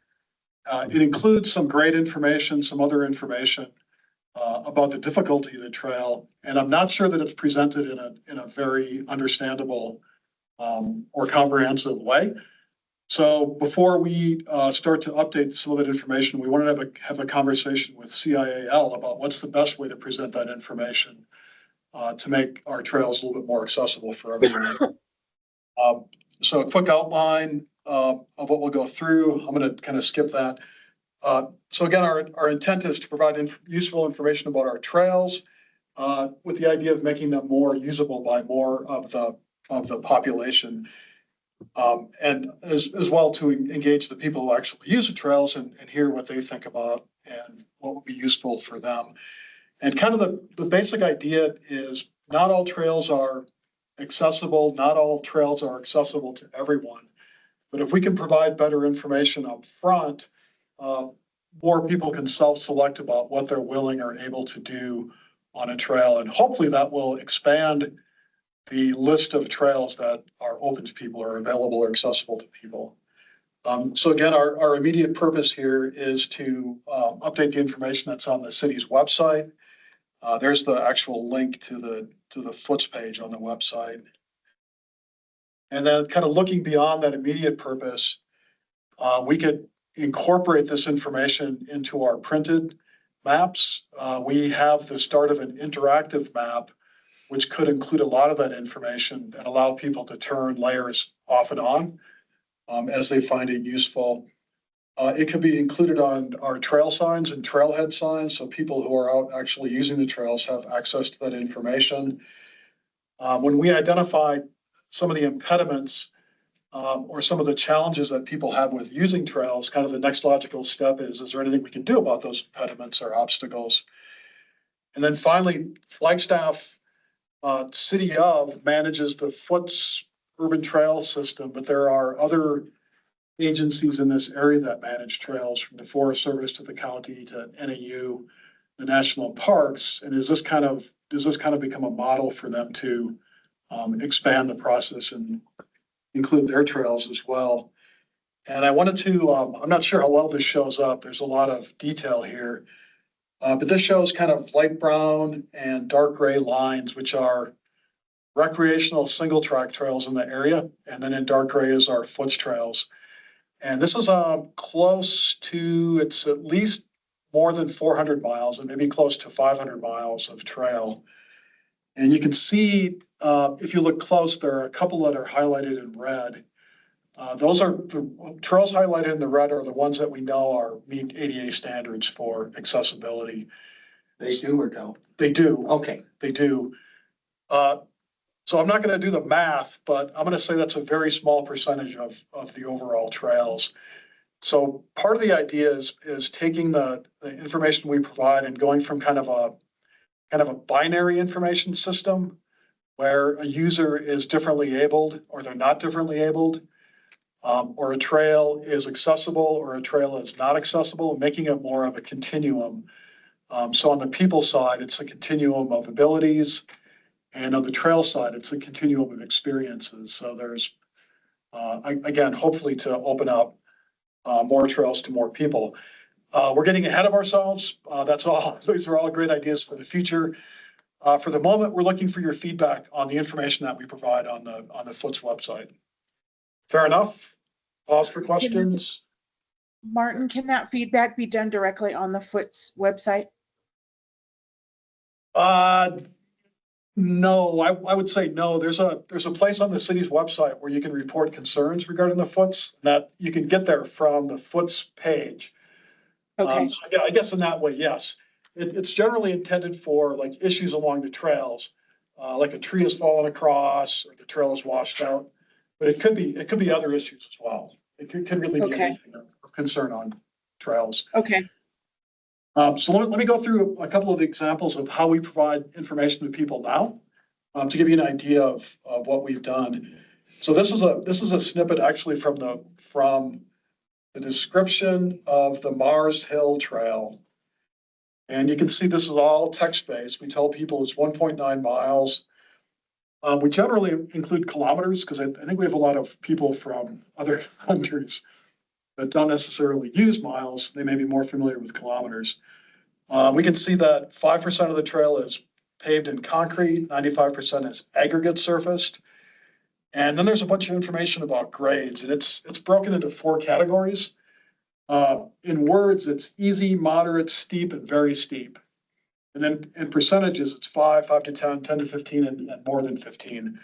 it includes some great information, some other information about the difficulty of the trail. And I'm not sure that it's presented in a very understandable or comprehensive way. So before we start to update some of that information, we wanted to have a conversation with CIAL about what's the best way to present that information to make our trails a little bit more accessible for everyone. So a quick outline of what we'll go through. I'm going to kind of skip that. So again, our intent is to provide useful information about our trails with the idea of making them more usable by more of the population. And as well to engage the people who actually use the trails and hear what they think about and what would be useful for them. And kind of the basic idea is not all trails are accessible, not all trails are accessible to everyone. But if we can provide better information up front, more people can self-select about what they're willing or able to do on a trail. And hopefully that will expand the list of trails that are open to people or available or accessible to people. So again, our immediate purpose here is to update the information that's on the city's website. There's the actual link to the foots page on the website. And then kind of looking beyond that immediate purpose, we could incorporate this information into our printed maps. We have the start of an interactive map, which could include a lot of that information and allow people to turn layers off and on as they find it useful. It could be included on our trail signs and trailhead signs, so people who are out actually using the trails have access to that information. When we identify some of the impediments or some of the challenges that people have with using trails, kind of the next logical step is there anything we can do about those impediments or obstacles? And then finally, Flagstaff City of manages the Foots urban trail system, but there are other agencies in this area that manage trails, from the Forest Service to the county to NAU, the national parks. And does this kind of become a model for them to expand the process and include their trails as well? And I wanted to, I'm not sure how well this shows up. There's a lot of detail here. But this shows kind of light brown and dark gray lines, which are recreational single track trails in the area. And then in dark gray is our foots trails. And this is close to, it's at least more than 400 miles and maybe close to 500 miles of trail. And you can see, if you look close, there are a couple that are highlighted in red. Those are the trails highlighted in the red are the ones that we know are meet ADA standards for accessibility. They do or don't? They do, Okay. they do. So I'm not gonna do the math, but I'm gonna say that's a very small percentage of the overall trails. So part of the idea is taking the information we provide and going from kind of a binary information system where a user is differently abled or they're not differently abled, or a trail is accessible or a trail is not accessible, and making it more of a continuum. So on the people side, it's a continuum of abilities, and on the trail side, it's a continuum of experiences. So there's, again, hopefully to open up more trails to more people. We're getting ahead of ourselves. That's all. These are all great ideas for the future. For the moment, we're looking for your feedback on the information that we provide on the Foots website. Fair enough? Pause for questions. Martin, can that feedback be done directly on the Foots website? No, I would say no. There's a place on the city's website where you can report concerns regarding the Foots, that you can get there from the Foots page. Okay, So yeah, I guess in that way, yes. It's generally intended for like issues along the trails, like a tree has fallen across or the trail is washed out. But it could be other issues as well. It could really be Okay. anything of concern on trails. okay. So let me go through a couple of examples of how we provide information to people now, to give you an idea of what we've done. So this is a snippet actually from the description of the Mars Hill Trail. And you can see this is all text-based. We tell people it's 1.9 miles. We generally include kilometers because I think we have a lot of people from other countries that don't necessarily use miles. They may be more familiar with kilometers. We can see that 5% of the trail is paved in concrete, 95% is aggregate surfaced. And then there's a bunch of information about grades, and it's broken into 4 categories. In words, it's easy, moderate, steep, and very steep. And then in percentages, it's 5 to 10, 10 to 15, and more than 15.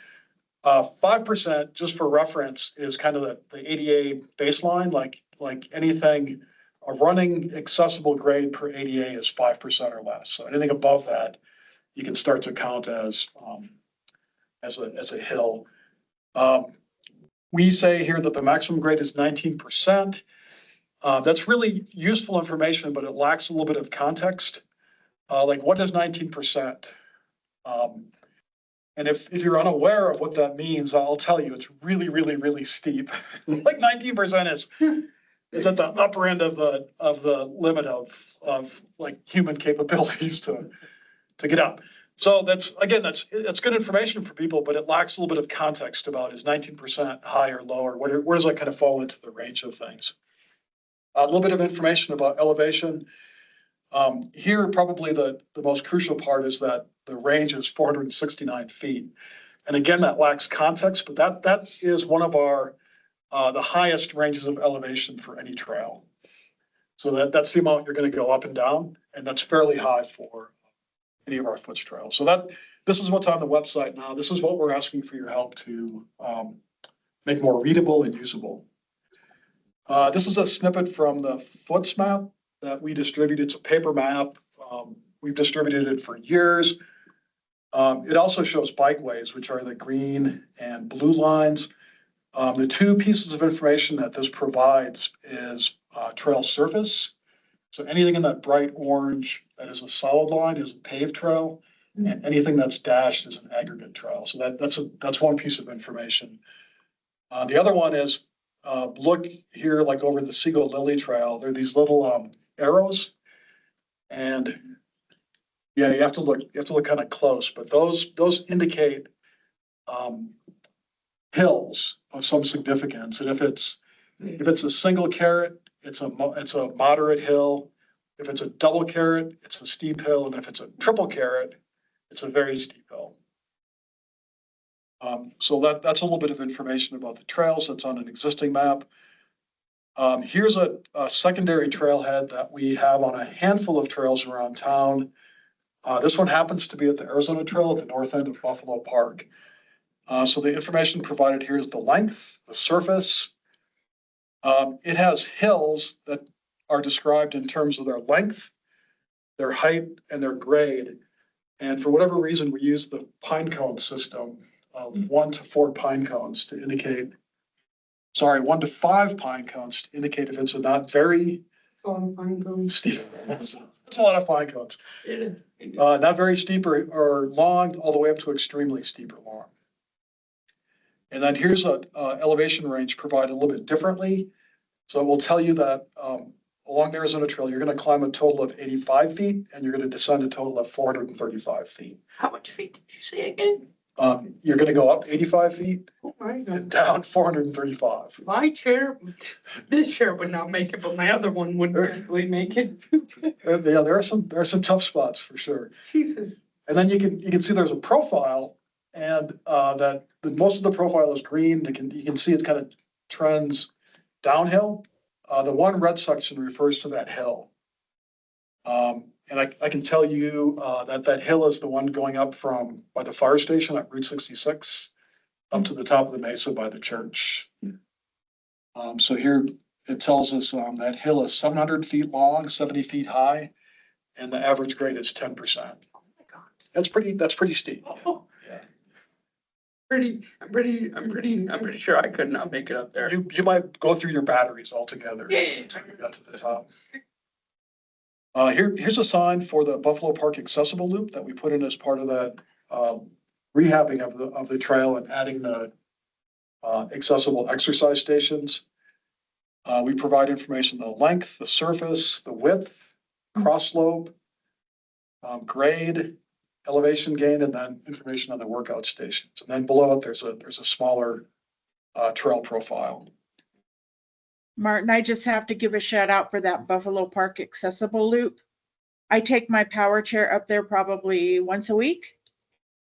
5%, just for reference, is kind of the ADA baseline, like anything, a running accessible grade per ADA is 5% or less. So anything above that, you can start to count as a hill. We say here that the maximum grade is 19%. That's really useful information, but it lacks a little bit of context. Like what is 19%? And if you're unaware of what that means, I'll tell you, it's really, really, really steep. Like 19% is at the upper end of the limit of like human capabilities to get up. So it's good information for people, but it lacks a little bit of context about is 19% high or low, or where does that kind of fall into the range of things? A little bit of information about elevation. Here, probably the most crucial part is that the range is 469 feet. And again, that lacks context, but that is one of our the highest ranges of elevation for any trail. So that's the amount you're going to go up and down, and that's fairly high for any of our Foots trails. So this is what's on the website now. This is what we're asking for your help to make more readable and usable. This is a snippet from the Foots map that we distribute. It's a paper map. We've distributed it for years. It also shows bikeways, which are the green and blue lines. The 2 pieces of information that this provides is trail surface. So anything in that bright orange that is a solid line is a paved trail, and anything that's dashed is an aggregate trail. So that's one piece of information. The other one is look here, like over the Seagull Lily Trail, there are these little arrows, and yeah, you have to look kind of close, but those indicate hills of some significance. And if it's a single caret, it's a moderate hill. If it's a double caret, it's a steep hill, and if it's a triple caret, it's a very steep hill. So that's a little bit of information about the trails that's on an existing map. Here's a secondary trailhead that we have on a handful of trails around town. This one happens to be at the Arizona Trail at the north end of Buffalo Park. So the information provided here is the length, the surface, It has hills that are described in terms of their length, their height, and their grade. And for whatever reason, we use the pine cone system of 1 to 4 pine cones to indicate, 1 to 5 pine cones to indicate if it's a not very steep. That's a lot of pine cones. Not very steep or long, all the way up to extremely steep or long. And then here's a elevation range provided a little bit differently. So it will tell you that along the Arizona Trail, you're going to climb a total of 85 feet and you're going to descend a total of 435 feet. How much feet did you say again? You're going to go up 85 feet Oh my and God. down 435. My chair, this chair would not make it, but my other one wouldn't actually make it. Yeah, there are some tough spots for sure. Jesus. And then you can see there's a profile and most of the profile is green. You can see it kind of trends downhill. The one red section refers to that hill. And I can tell you that hill is the one going up by the fire station at Route 66 up to the top of the mesa by the church. So here it tells us that hill is 700 feet long, 70 feet high, and the average grade is 10%. Oh my God. That's pretty steep. Oh. I'm pretty sure I could not make it up there. You might go through your batteries altogether. Yeah. Until you got to the top. Here's a sign for the Buffalo Park accessible loop that we put in as part of that rehabbing of the trail and adding the accessible exercise stations. We provide information on the length, the surface, the width, cross slope, grade, elevation gain, and then information on the workout stations. And then below it, there's a smaller trail profile. Martin, I just have to give a shout out for that Buffalo Park accessible loop. I take my power chair up there probably once a week.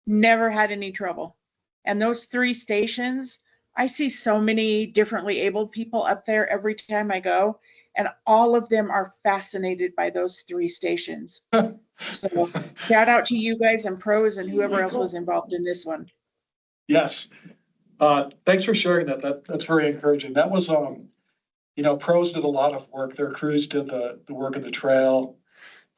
Never had any trouble. And those 3 stations, I see so many differently abled people up there every time I go, and all of them are fascinated by those 3 stations. So shout out to you guys and pros and whoever else was involved in this one. Yes. Thanks for sharing that. That's very encouraging. That was, pros did a lot of work. Their crews did the work of the trail.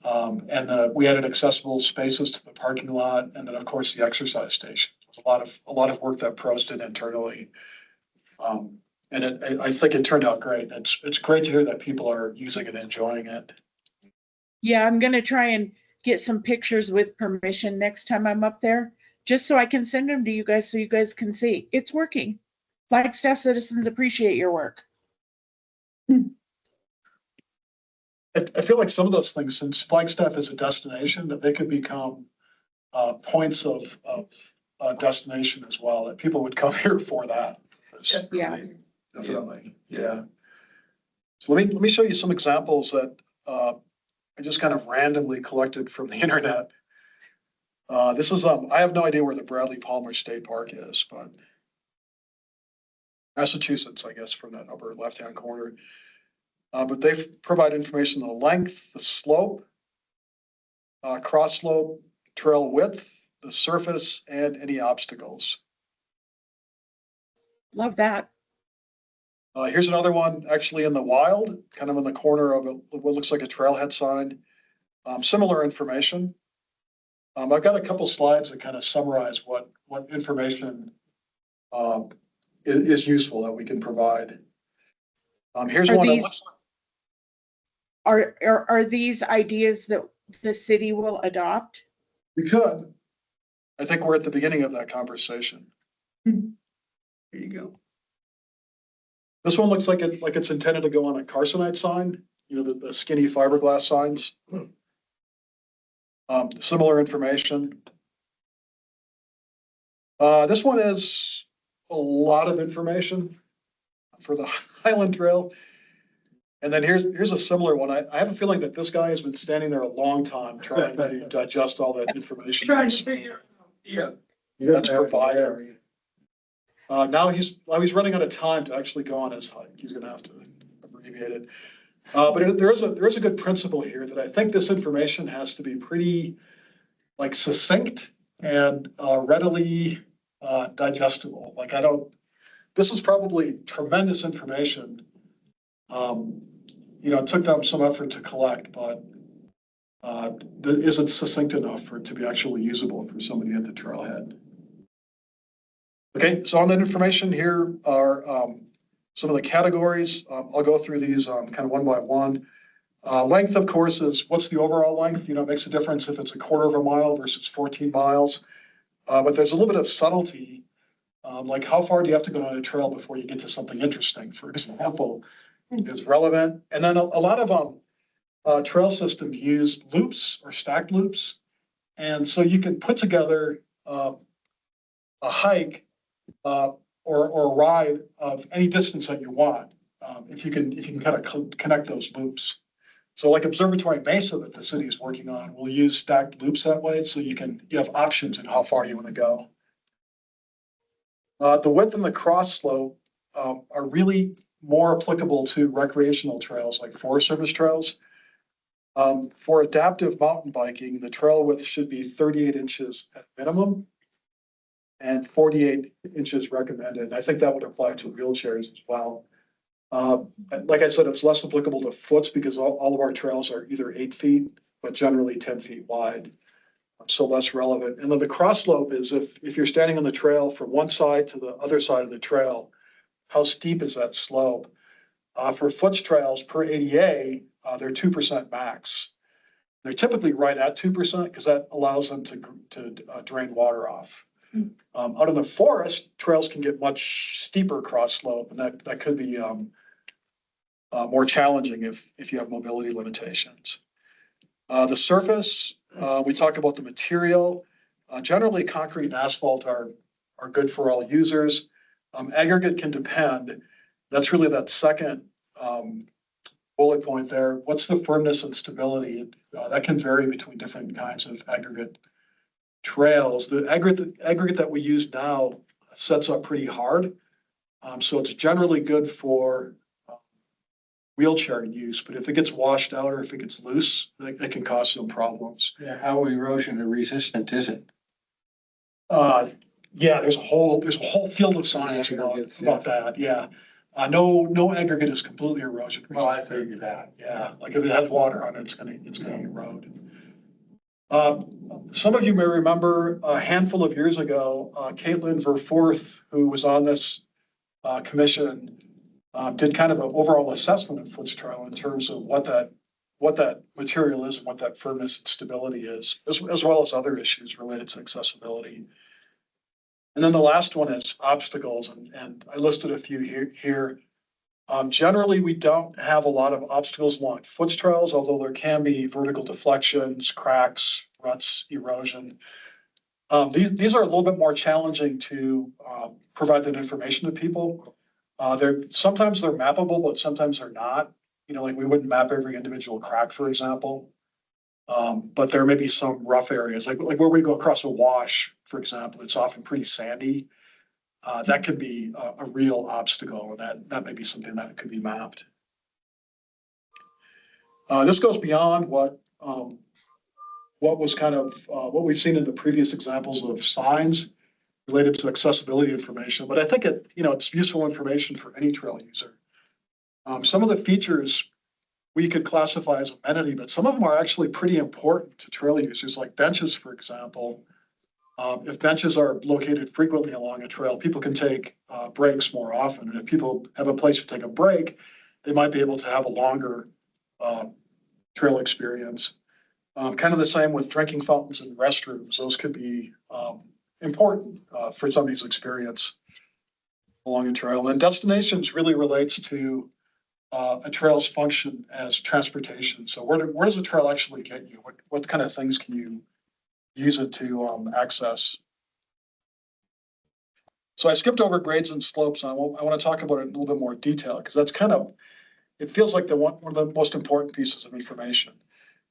And we added accessible spaces to the parking lot. And then of course the exercise station. It was a lot of work that pros did internally. And I think it turned out great. It's great to hear that people are using it and enjoying it. Yeah, I'm going to try and get some pictures with permission next time I'm up there, just so I can send them to you guys so you guys can see. It's working. Flagstaff citizens appreciate your work. I feel like some of those things, since Flagstaff is a destination, that they could become points of destination as well, that people would come here for that. Yeah. Definitely, yeah. So let me show you some examples that I just kind of randomly collected from the internet. This is, I have no idea where the Bradley Palmer State Park is, but Massachusetts, I guess, from that upper left-hand corner. But they've provided information on the length, the slope, cross slope, trail width, the surface, and any obstacles. Love that. Here's another one actually in the wild, kind of in the corner of what looks like a trailhead sign. Similar information. I've got a couple slides that kind of summarize what information is useful that we can provide. Here's one. Are these ideas that the city will adopt? We could. I think we're at the beginning of that conversation. There you go. This one looks like it's intended to go on a Carsonite sign, the skinny fiberglass signs. Similar information. This one is a lot of information for the Highland Trail. And then here's a similar one. I have a feeling that this guy has been standing there a long time trying to digest all that information. Trying to figure, yeah. That's provided. Now he's running out of time to actually go on his hike. He's going to have to abbreviate it. But there is a good principle here that I think this information has to be pretty succinct and readily digestible. This is probably tremendous information It took them some effort to collect, but isn't succinct enough for it to be actually usable for somebody at the trailhead. Okay, so on that information, here are some of the categories. I'll go through these kind of one by one. Length, of course, is what's the overall length? It makes a difference if it's a quarter of a mile versus 14 miles. But there's a little bit of subtlety, like how far do you have to go on a trail before you get to something interesting, for example, is relevant. And then a lot of trail systems use loops or stacked loops. And so you can put together a hike or a ride of any distance that you want, if you can kind of connect those loops. So like Observatory Mesa that the city is working on will use stacked loops that way, so you have options in how far you want to go. The width and the cross slope are really more applicable to recreational trails like Forest Service trails. For adaptive mountain biking, the trail width should be 38 inches at minimum and 48 inches recommended. I think that would apply to wheelchairs as well. Like I said, it's less applicable to foots because all of our trails are either 8 feet, but generally 10 feet wide. So less relevant. And then the cross slope is if you're standing on the trail from one side to the other side of the trail, how steep is that slope? For foots trails per ADA, they're 2% max. They're typically right at 2% because that allows them to drain water off. Out in the forest, trails can get much steeper cross slope, and that could be more challenging if you have mobility limitations. The surface, we talk about the material. Generally, concrete and asphalt are good for all users. Aggregate can depend. That's really that second bullet point there. What's the firmness and stability? That can vary between different kinds of aggregate trails. The aggregate that we use now sets up pretty hard. So it's generally good for wheelchair use, but if it gets washed out or if it gets loose, that can cause some problems. Yeah, how erosion resistant is it? Yeah, there's a whole field of science about that. Yeah. No aggregate is completely erosion resistant. Well, I figured that. Yeah, like if it has water on it, it's gonna erode. Some of you may remember a handful of years ago, Caitlin Verforth, who was on this commission, did kind of an overall assessment of Foots Trail in terms of what that material is and what that firmness and stability is, as well as other issues related to accessibility. And then the last one is obstacles, and I listed a few here. Generally, we don't have a lot of obstacles along Foots Trails, although there can be vertical deflections, cracks, ruts, erosion. These are a little bit more challenging to provide that information to people. Sometimes they're mappable, but sometimes they're not. Like we wouldn't map every individual crack, for example. But there may be some rough areas, like where we go across a wash, for example, it's often pretty sandy. That could be a real obstacle, and that may be something that could be mapped. This goes beyond what was kind of what we've seen in the previous examples of signs related to accessibility information, but I think it's useful information for any trail user. Some of the features we could classify as amenity, but some of them are actually pretty important to trail users, like benches, for example. If benches are located frequently along a trail, people can take breaks more often. And if people have a place to take a break, they might be able to have a longer trail experience. Kind of the same with drinking fountains and restrooms. Those could be important for somebody's experience along a trail. And destinations really relates to a trail's function as transportation. So where does a trail actually get you? What kind of things can you use it to access? So I skipped over grades and slopes, and I want to talk about it in a little bit more detail because that's it feels like one of the most important pieces of information.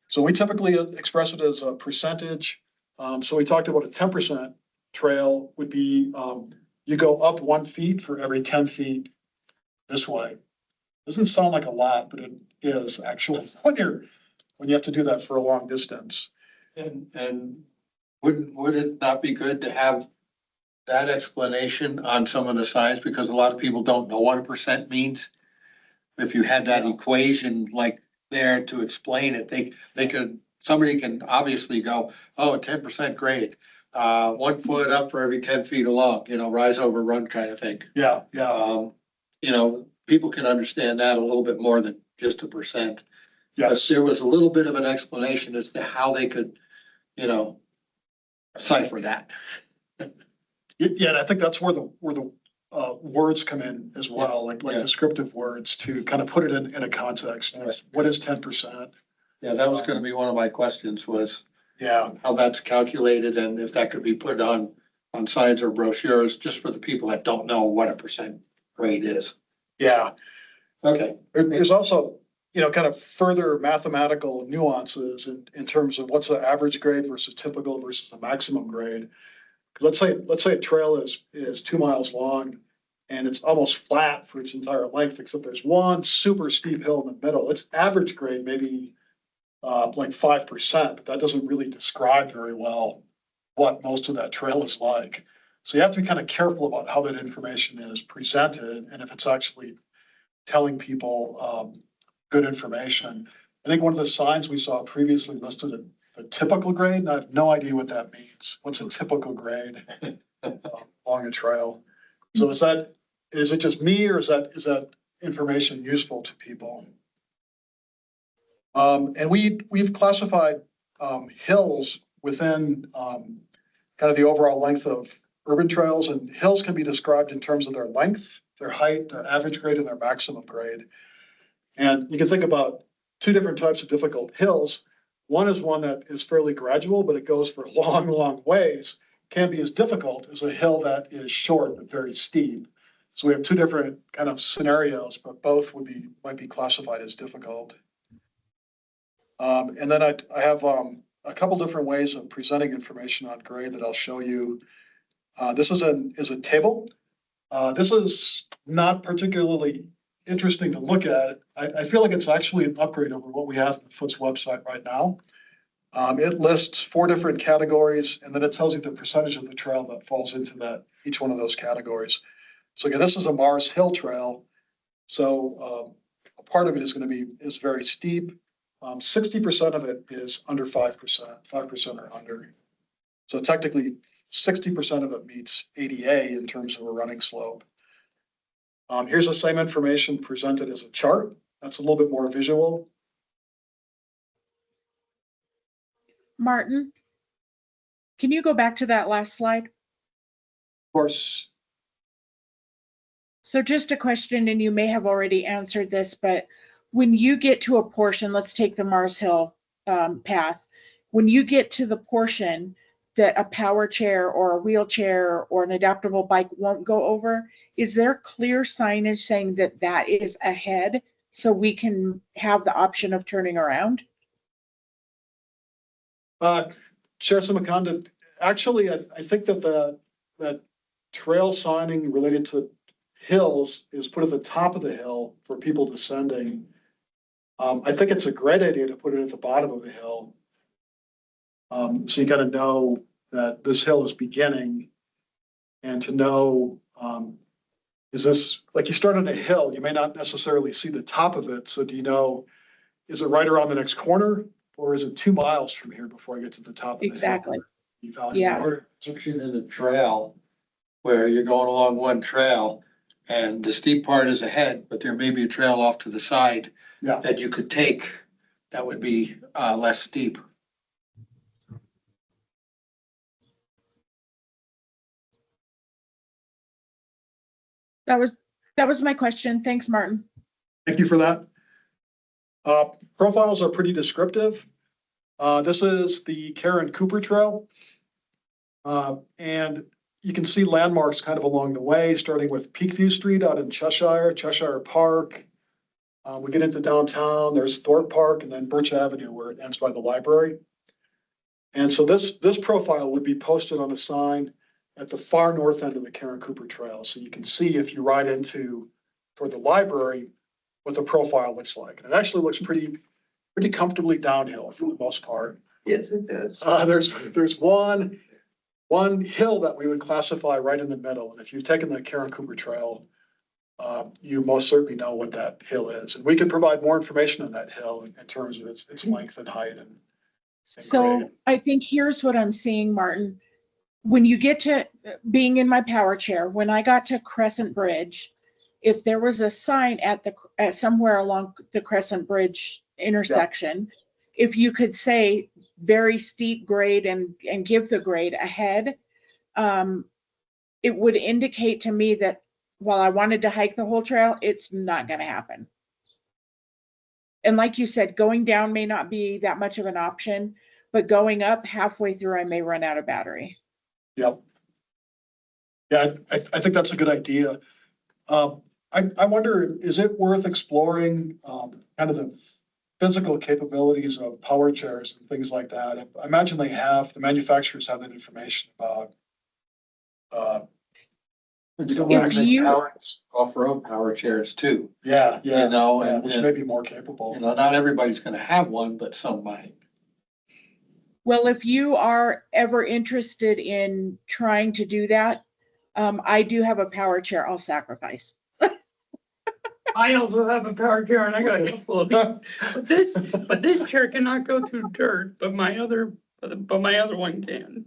So we typically express it as a percentage. So we talked about a 10% trail would be you go up 1 foot for every 10 feet this way. Doesn't sound like a lot, but it is actually when you have to do that for a long distance. And would it not be good to have that explanation on some of the signs, because a lot of people don't know what a percent means? if you had that equation like there to explain it, somebody can obviously go, oh, 10% grade. 1 foot up for every 10 feet along, rise over run kind of thing. Yeah. People can understand that a little bit more than just a percent. But Yes. there was a little bit of an explanation as to how they could, cipher that. Yeah, and I think that's where the words come in as well, like Yeah. descriptive words to kind of put it in a context. Right. What is 10%? Yeah, that was gonna be one of my questions was Yeah, how that's calculated and if that could be put on signs or brochures, just for the people that don't know what a percent grade is. yeah. Okay. There's also, kind of further mathematical nuances in terms of what's the average grade versus typical versus a maximum grade. Let's say a trail is 2 miles long and it's almost flat for its entire length, except there's one super steep hill in the middle. Its average grade maybe like 5%, but that doesn't really describe very well what most of that trail is like. So you have to be kind of careful about how that information is presented and if it's actually telling people good information. I think one of the signs we saw previously listed a typical grade, and I have no idea what that means. What's a typical grade along a trail? So is it just me or is that information useful to people? And we've classified hills within kind of the overall length of urban trails, and hills can be described in terms of their length, their height, their average grade, and their maximum grade. And you can think about two different types of difficult hills. One is one that is fairly gradual, but it goes for long, long ways. Can be as difficult as a hill that is short but very steep. So we have two different kind of scenarios, but both might be classified as difficult. And then I have a couple different ways of presenting information on grade that I'll show you. This is a table. This is not particularly interesting to look at. I feel like it's actually an upgrade over what we have on the Foot's website right now. It lists 4 different categories, and then it tells you the percentage of the trail that falls into each one of those categories. So again, this is a Mars Hill Trail. So a part of it is very steep. 60% of it is under 5%, 5% or under. So technically 60% of it meets ADA in terms of a running slope. Here's the same information presented as a chart. That's a little bit more visual. Martin, can you go back to that last slide? Of course. So just a question, and you may have already answered this, but when you get to a portion, let's take the Mars Hill path. When you get to the portion that a power chair or a wheelchair or an adaptable bike won't go over, is there clear signage saying that that is ahead so we can have the option of turning around? Chair Simakanda, actually, I think that trail signing related to hills is put at the top of the hill for people descending. I think it's a great idea to put it at the bottom of the hill. So you got to know that this hill is beginning and to know, is this, like you start on a hill, you may not necessarily see the top of it. So do you know, is it right around the next corner or is it 2 miles from here before I get to the top of the hill? Exactly. Yeah. Or section in the trail where you're going along one trail and the steep part is ahead, but there may be a trail off to the side that you could take that would be less steep. That was my question. Thanks, Martin. Thank you for that. Profiles are pretty descriptive. This is the Karen Cooper Trail. And you can see landmarks kind of along the way, starting with Peakview Street out in Cheshire Park. We get into downtown, there's Thorpe Park, and then Birch Avenue where it ends by the library. And so this profile would be posted on a sign at the far north end of the Karen Cooper Trail. So you can see if you ride toward the library, what the profile looks like. And it actually looks pretty comfortably downhill for the most part. Yes, it does. There's one hill that we would classify right in the middle. And if you've taken the Karen Cooper Trail, you most certainly know what that hill is. And we can provide more information on that hill in terms of its length and height and So grade. I think here's what I'm seeing, Martin. When you get to being in my power chair, when I got to Crescent Bridge, if there was a sign at somewhere along the Crescent Bridge intersection, if you could say very steep grade and give the grade ahead, it would indicate to me that while I wanted to hike the whole trail, it's not going to happen. And like you said, going down may not be that much of an option, but going up halfway through, I may run out of battery. Yep. Yeah, I think that's a good idea. I wonder, is it worth exploring kind of the physical capabilities of power chairs and things like that? I imagine the manufacturers have that information about. Off-road power chairs too, Yeah, you know, yeah, and, which may be more capable. you know, not everybody's gonna have one, but some might. Well, if you are ever interested in trying to do that, I do have a power chair I'll sacrifice. I also have a power chair and I got a couple of these, but this chair cannot go through dirt, but my other one can.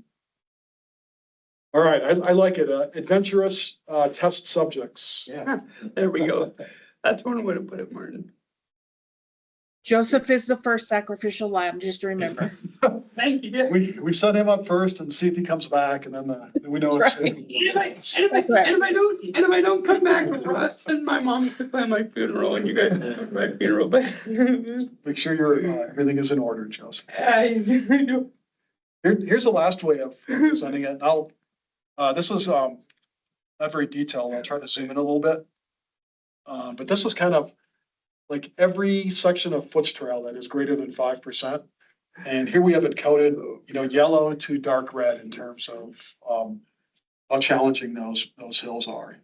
All right, I like it. Adventurous test subjects. Yeah. There we go. That's one way to put it, Martin. Joseph is the first sacrificial lamb, just remember. Thank you. We set him up first and see if he comes back, and then we know it's. That's right. And if I don't come back, Russ and my mom could plan my funeral and you guys can come to my funeral, but. Make sure your everything is in order, Joseph. I Here's the last way of presenting it. Now, this is not very detailed. I'll try to zoom in a little bit. But this is kind of like every section of Foots Trail that is greater than 5%. And here we have it coded, you know, yellow to dark red in terms of how challenging those hills are.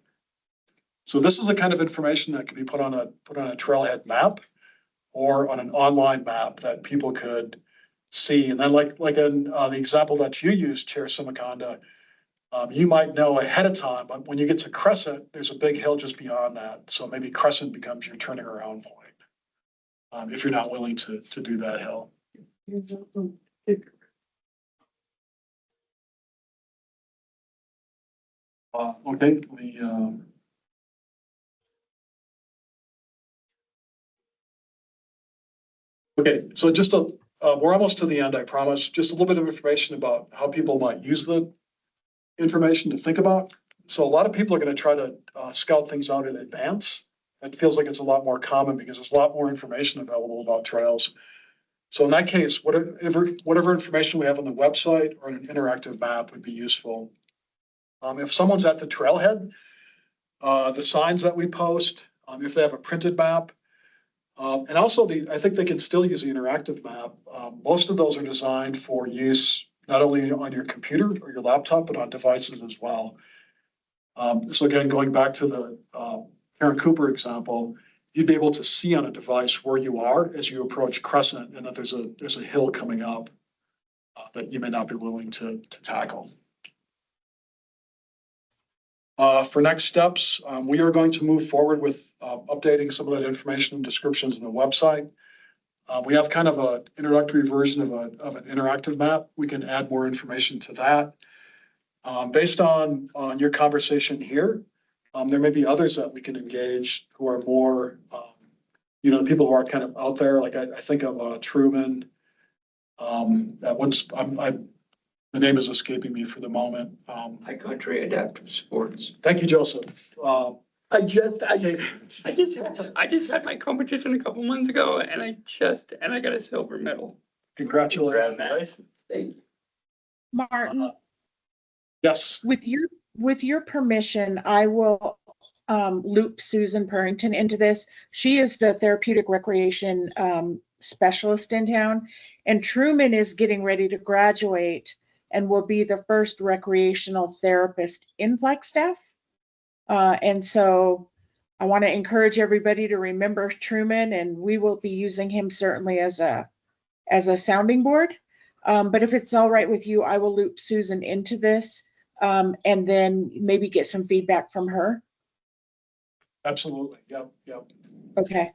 So this is the kind of information that can be put on a trailhead map or on an online map that people could see. And then like in the example that you used, Chair Simakonda, you might know ahead of time, but when you get to Crescent, there's a big hill just beyond that. So maybe Crescent becomes your turning around point. If you're not willing to do that hill. Okay, okay, so just we're almost to the end, I promise. Just a little bit of information about how people might use the information to think about. So a lot of people are going to try to scout things out in advance. It feels like it's a lot more common because there's a lot more information available about trails. So in that case, whatever information we have on the website or an interactive map would be useful. If someone's at the trailhead, the signs that we post, if they have a printed map, and also I think they can still use the interactive map. Most of those are designed for use not only on your computer or your laptop, but on devices as well. So again, going back to the Karen Cooper example, you'd be able to see on a device where you are as you approach Crescent and that there's a hill coming up that you may not be willing to tackle. For next steps, we are going to move forward with updating some of that information and descriptions in the website. We have kind of an introductory version of an interactive map. We can add more information to that. Based on your conversation here, there may be others that we can engage who are more, you know, people who are kind of out there. Like I think of Truman. The name is escaping me for the moment. High Country Adaptive Sports. Thank you, Joseph. I just had my competition a couple months ago and I got a silver medal. Congratulations. Thank you. Martin, Yes. with your permission, I will loop Susan Purrington into this. She is the therapeutic recreation specialist in town, and Truman is getting ready to graduate and will be the first recreational therapist in Flagstaff. And so I want to encourage everybody to remember Truman, and we will be using him certainly as a sounding board. But if it's all right with you, I will loop Susan into this and then maybe get some feedback from her. Absolutely. Yep, yep. Okay.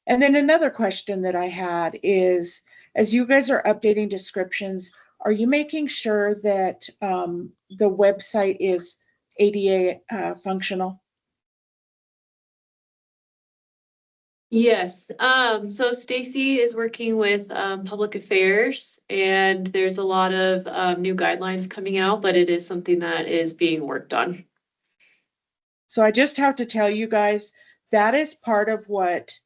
And then another question that I had is, as you guys are updating descriptions, are you making sure that the website is ADA functional? Yes, so Stacy is working with public affairs and there's a lot of new guidelines coming out, but it is something that is being worked on. So I just have to tell you guys, that is part of what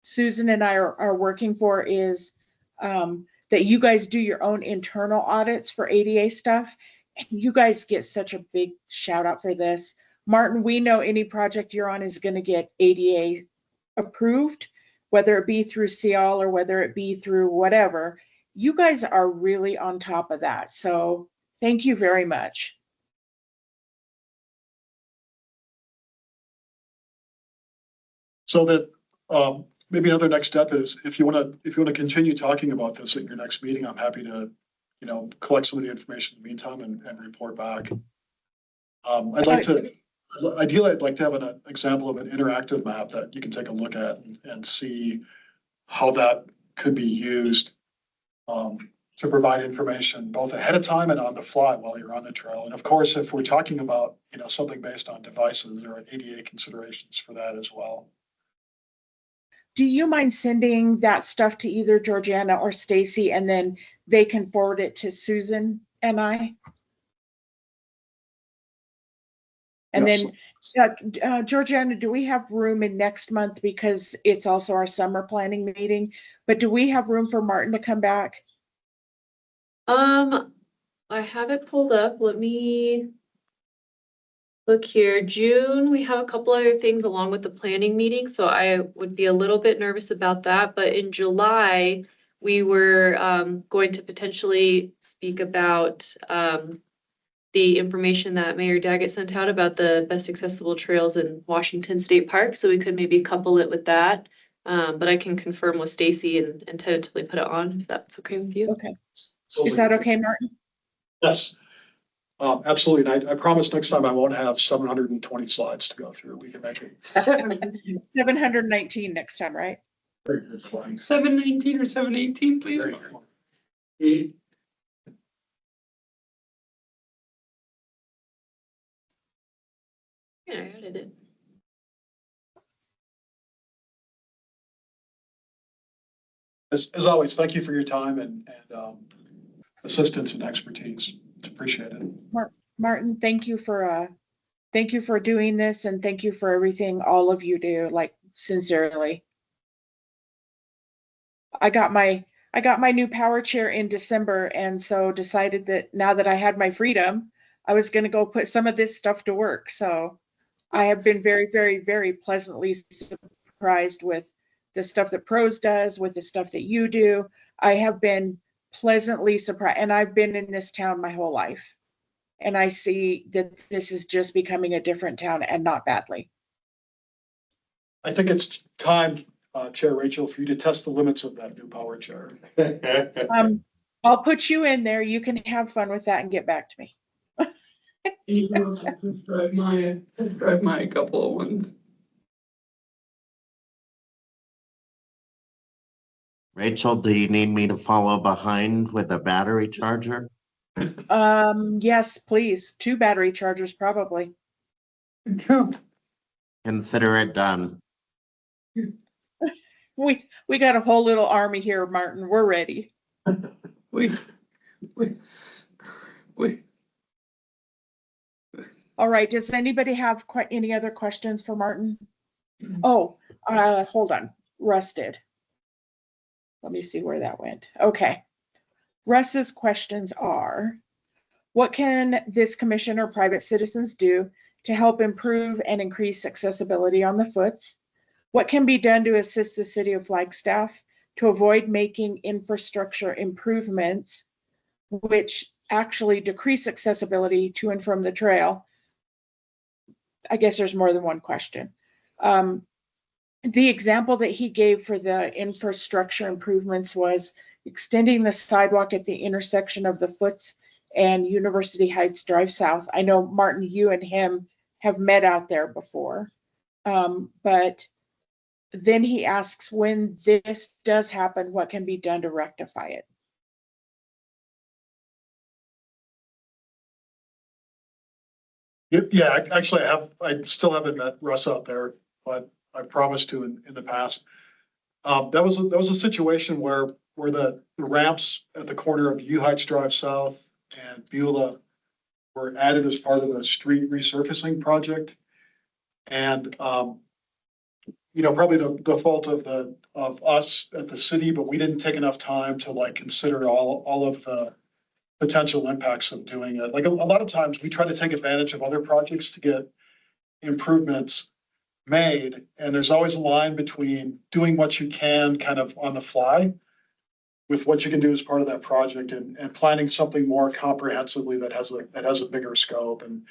Susan and I are working for, is that you guys do your own internal audits for ADA stuff. And you guys get such a big shout out for this. Martin, we know any project you're on is going to get ADA approved, whether it be through CL or whether it be through whatever. You guys are really on top of that. So thank you very much. So that, maybe another next step is if you want to continue talking about this at your next meeting, I'm happy to, collect some of the information in the meantime and report back. Ideally, I'd like to have an example of an interactive map that you can take a look at and see how that could be used to provide information both ahead of time and on the fly while you're on the trail. And of course, if we're talking about, something based on devices, there are ADA considerations for that as well. Do you mind sending that stuff to either Georgiana or Stacy, and then they can forward it to Susan and I? And Yes. then, Georgiana, do we have room in next month, because it's also our summer planning meeting, but do we have room for Martin to come back? I have it pulled up. Let me look here. June, we have a couple other things along with the planning meeting, so I would be a little bit nervous about that. But in July, we were going to potentially speak about the information that Mayor Daggett sent out about the best accessible trails in Washington State Park. So we could maybe couple it with that. But I can confirm with Stacy and tentatively put it on if that's okay with you. Okay. Is that okay, Martin? Yes. Absolutely. And I promise next time I won't have 720 slides to go through. We can make it. 719 next time, right? It's fine. 719 or 718, please. Yeah, I added it. As always, thank you for your time and assistance and expertise. Appreciate it. Martin, thank you for doing this, and thank you for everything all of you do, like, sincerely. I got my new power chair in December, and so decided that now that I had my freedom, I was going to go put some of this stuff to work. So I have been very, very, very pleasantly surprised with the stuff that Pros does, with the stuff that you do. I have been pleasantly surprised, and I've been in this town my whole life. And I see that this is just becoming a different town, and not badly. I think it's time, Chair Rachel, for you to test the limits of that new power chair. I'll put you in there. You can have fun with that and get back to me. You will just drive my couple of ones. Rachel, do you need me to follow behind with a battery charger? Yes, please. 2 battery chargers, probably. Consider it done. We got a whole little army here, Martin. We're ready. We. All right. Does anybody have any other questions for Martin? Oh, hold on. Russ did. Let me see where that went. Okay. Russ's questions are, what can this commission or private citizens do to help improve and increase accessibility on the foots? What can be done to assist the city of Flagstaff to avoid making infrastructure improvements which actually decrease accessibility to and from the trail? I guess there's more than one question. The example that he gave for the infrastructure improvements was extending the sidewalk at the intersection of the Foots and University Heights Drive South. I know, Martin, you and him have met out there before. But then he asks, when this does happen, what can be done to rectify it? Yeah, actually, I still haven't met Russ out there, but I promised to in the past. That was a situation where the ramps at the corner of U Heights Drive South and Beulah were added as part of the street resurfacing project. And, probably the fault of us at the city, but we didn't take enough time to like consider all of the potential impacts of doing it. Like a lot of times we try to take advantage of other projects to get improvements made. And there's always a line between doing what you can kind of on the fly with what you can do as part of that project and planning something more comprehensively that has a bigger scope. And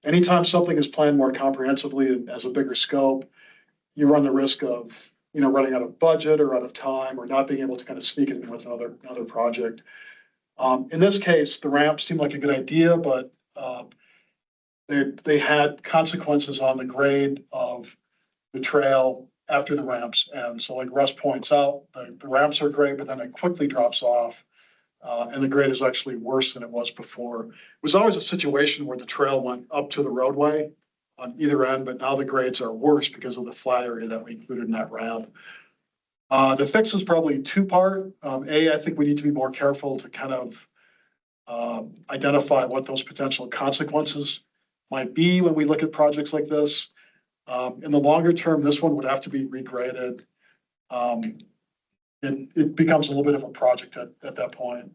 anytime something is planned more comprehensively and has a bigger scope, you run the risk of, running out of budget or out of time or not being able to kind of sneak it in with another project. In this case, the ramp seemed like a good idea, but they had consequences on the grade of the trail after the ramps. And so like Russ points out, the ramps are great, but then it quickly drops off. And the grade is actually worse than it was before. It was always a situation where the trail went up to the roadway on either end, but now the grades are worse because of the flat area that we included in that ramp. The fix is probably two-part. I think we need to be more careful to kind of identify what those potential consequences might be when we look at projects like this. In the longer term, this one would have to be regraded. It becomes a little bit of a project at that point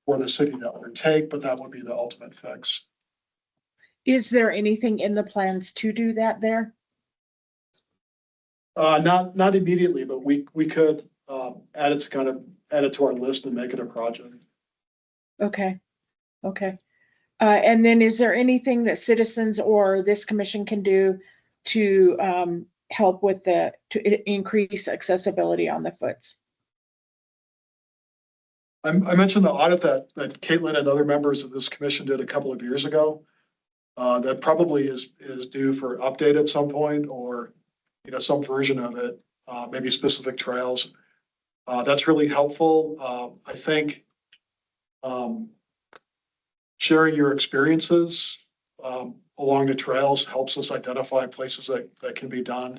for the city to undertake, but that would be the ultimate fix. Is there anything in the plans to do that there? Not immediately, but we could add it to our list and make it a project. Okay. And then is there anything that citizens or this commission can do to help with to increase accessibility on the foots? I mentioned the audit that Caitlin and other members of this commission did a couple of years ago. That probably is due for update at some point, or some version of it, maybe specific trails. That's really helpful. I think sharing your experiences along the trails helps us identify places that can be done.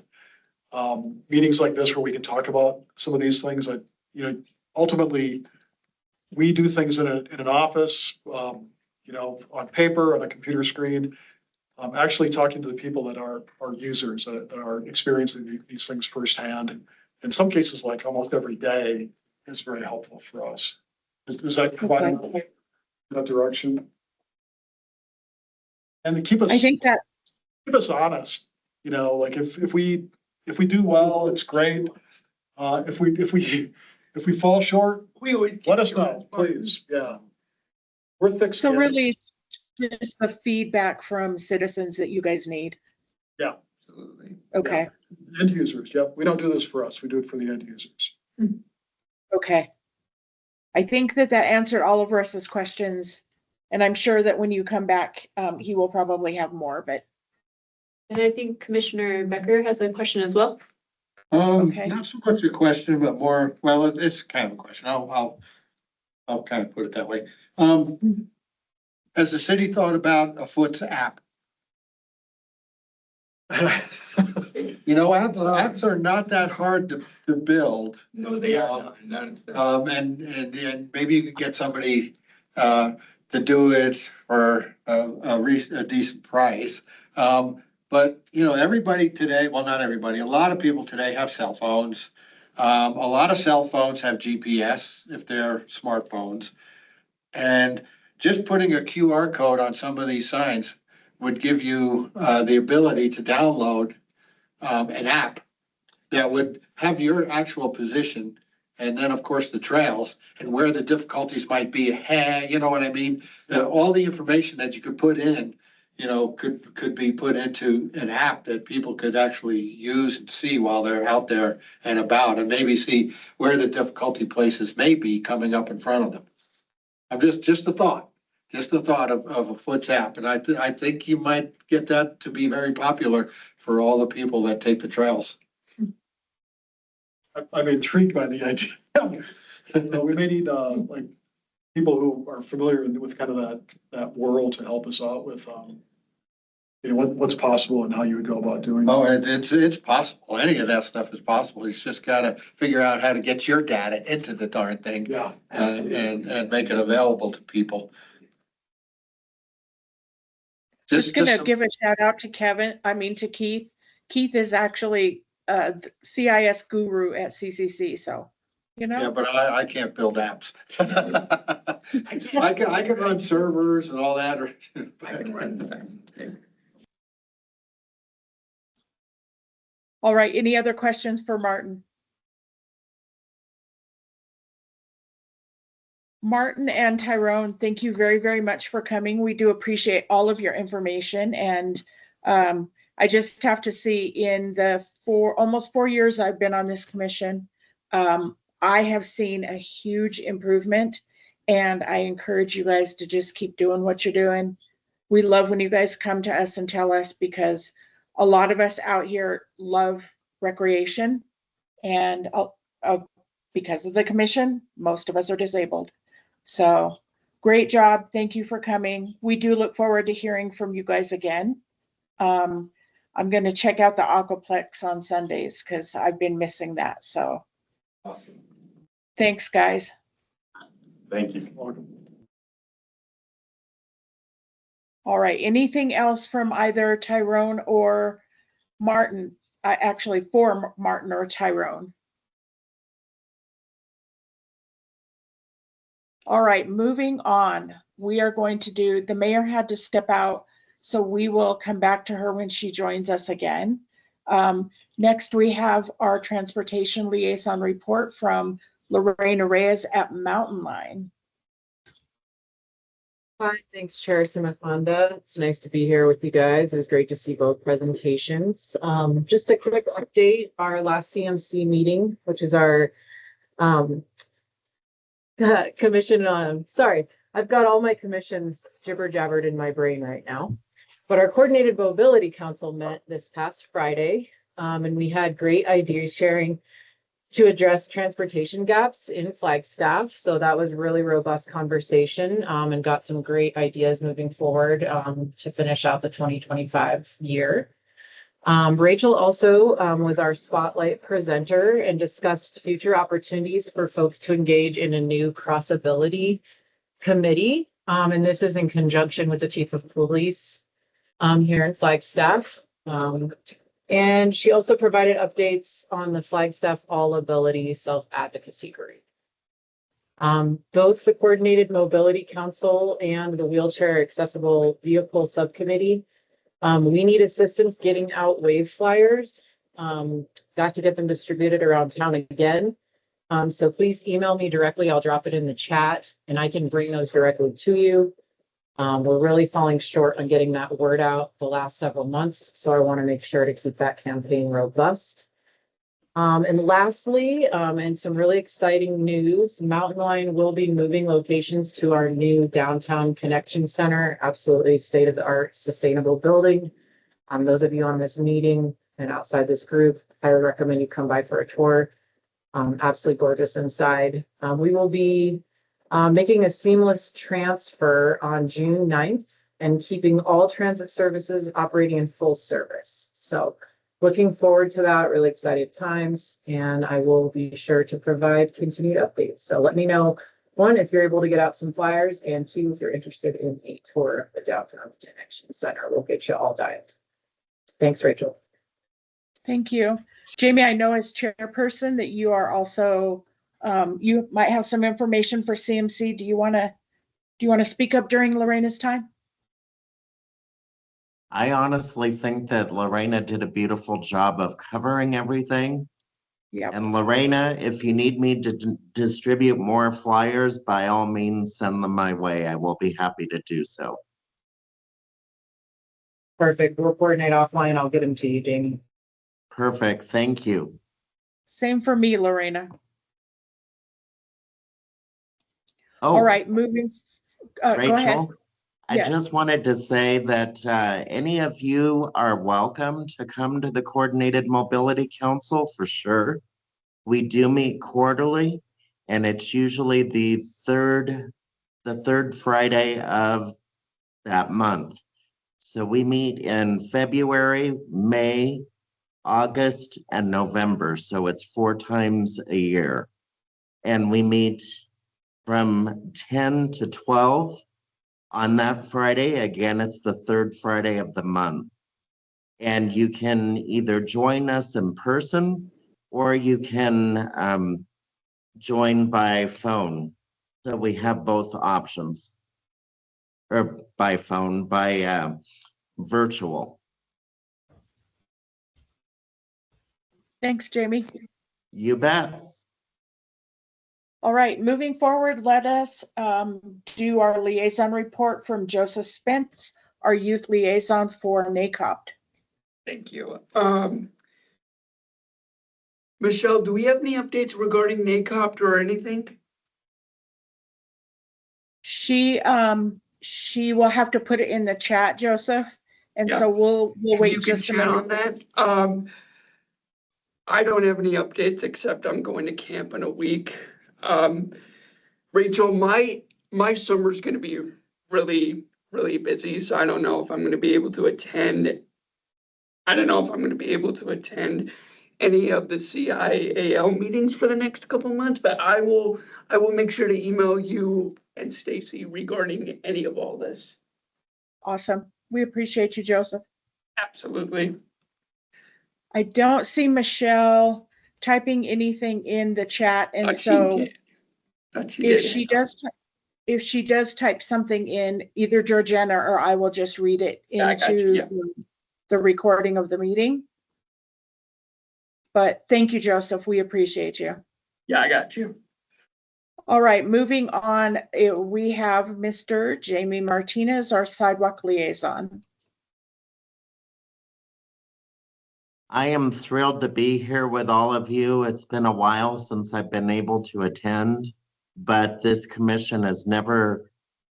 Meetings like this where we can talk about some of these things that, ultimately we do things in an office, on paper, on a computer screen. Actually talking to the people that are users, that are experiencing these things firsthand. In some cases, like almost every day, is very helpful for us. Does that provide enough that direction? And to keep us, I think that keep us honest. Like if we do well, it's great. If we fall short, let us know, please. Yeah, we're thick so. skinned. Really, it's just the feedback from citizens that you guys need. Yeah, Absolutely. Okay. Yeah. End users. Yep, we don't do this for us. We do it for the end users. Okay. I think that answered all of Russ's questions, and I'm sure that when you come back, he will probably have more. But And I think Commissioner Becker has a question as well. Okay. Not so much a question, but more, well, it's kind of a question. I'll kind of put it that way. Has the city thought about a Foots app? Apps are not that hard to build. No, they are not. And maybe you could get somebody to do it for a decent price. But everybody today, well, not everybody, a lot of people today have cell phones. A lot of cell phones have GPS if they're smartphones. And just putting a QR code on some of these signs would give you the ability to download an app that would have your actual position, and then of course the trails and where the difficulties might be ahead, you know what I mean? All the information that you could put in, could be put into an app that people could actually use and see while they're out there and about, and maybe see where the difficulty places may be coming up in front of them. I'm just a thought. just the thought of a foot tap. And I think you might get that to be very popular for all the people that take the trails. I'm intrigued by the idea. We may need, like, people who are familiar with kind of that world to help us out with, what's possible and how you would go about doing. Oh, it's possible. Any of that stuff is possible. It's just gotta figure out how to get your data into the darn thing. Yeah. And make it available to people. Just gonna give a shout out to to Keith. Keith is actually the CIS guru at CCC, so, Yeah, but I can't build apps. I can run servers and all that. I can run that. All right, any other questions for Martin? Martin and Tyrone, thank you very, very much for coming. We do appreciate all of your information. And I just have to see, in the almost 4 years I've been on this commission, I have seen a huge improvement, and I encourage you guys to just keep doing what you're doing. We love when you guys come to us and tell us, because a lot of us out here love recreation, and because of the commission, most of us are disabled. So great job. Thank you for coming. We do look forward to hearing from you guys again. I'm going to check out the Aquaplex on Sundays because I've been missing that. So Awesome. Thanks, guys. Thank you. All right. Anything else from either Tyrone or Martin? Actually, for Martin or Tyrone. All right, moving on. We are going to do, the mayor had to step out, so we will come back to her when she joins us again. Next, we have our transportation liaison report from Lorena Reyes at Mountain Line. Hi, thanks, Chair Simafonda. It's nice to be here with you guys. It was great to see both presentations. Just a quick update, our last CMC meeting, which is our commission on, sorry, I've got all my commissions jibber jabbered in my brain right now. But our Coordinated Mobility Council met this past Friday, and we had great idea sharing to address transportation gaps in Flagstaff. So that was really robust conversation, and got some great ideas moving forward to finish out the 2025 year. Rachel also was our spotlight presenter and discussed future opportunities for folks to engage in a new crossability committee. And this is in conjunction with the chief of police here in Flagstaff. And she also provided updates on the Flagstaff All Ability Self-Advocacy Group. Both the Coordinated Mobility Council and the Wheelchair Accessible Vehicle Subcommittee, we need assistance getting out wave flyers. Got to get them distributed around town again. So please email me directly. I'll drop it in the chat and I can bring those directly to you. We're really falling short on getting that word out the last several months. So I want to make sure to keep that campaign robust. And lastly, and some really exciting news, Mountain Line will be moving locations to our new downtown connection center, absolutely state-of-the-art sustainable building. Those of you on this meeting and outside this group, I would recommend you come by for a tour. Absolutely gorgeous inside. We will be making a seamless transfer on June 9th and keeping all transit services operating in full service. So looking forward to that, really excited times, and I will be sure to provide continued updates. So let me know, one, if you're able to get out some flyers, and two, if you're interested in a tour of the Downtown Connection Center. We'll get you all dialed. Thanks, Rachel. Thank you. Jamie, I know as chairperson that you are also, you might have some information for CMC. Do you want to speak up during Lorena's time? I honestly think that Lorena did a beautiful job of covering everything. Yeah. And Lorena, if you need me to distribute more flyers, by all means, send them my way. I will be happy to do so. Perfect. We'll coordinate offline. I'll get them to you, Jamie. Perfect. Thank you. Same for me, Lorena. Oh, All right, moving. Go ahead. Rachel, I Yes. just wanted to say that any of you are welcome to come to the Coordinated Mobility Council for sure. We do meet quarterly, and it's usually the third Friday of that month. So we meet in February, May, August, and November. So it's 4 times a year. And we meet from 10 to 12 on that Friday. Again, it's the third Friday of the month. And you can either join us in person or you can join by phone. So we have both options. Or by phone, by virtual. Thanks, Jamie. You bet. All right, moving forward, let us do our liaison report from Joseph Spence, our youth liaison for NACOPT. Thank you. Michelle, do we have any updates regarding NACOPT or anything? She will have to put it in the chat, Joseph, and Yeah. so we'll If you wait can just a chat on minute. that. I don't have any updates except I'm going to camp in a week. Rachel, my summer's gonna be really, really busy, so I don't know if I'm gonna be able to attend. I don't know if I'm gonna be able to attend any of the CIAL meetings for the next couple months, but I will make sure to email you and Stacy regarding any of all this. Awesome. We appreciate you, Joseph. Absolutely. I don't see Michelle typing anything in the chat, and Thought she so did. Thought she if did. if she does type something in, either Georgiana or I will just read it Yeah, I got you, into yeah. the recording of the meeting. But thank you, Joseph. We appreciate you. Yeah, I got you. All right, moving on, we have Mr. Jamie Martinez, our sidewalk liaison. I am thrilled to be here with all of you. It's been a while since I've been able to attend, but this commission is never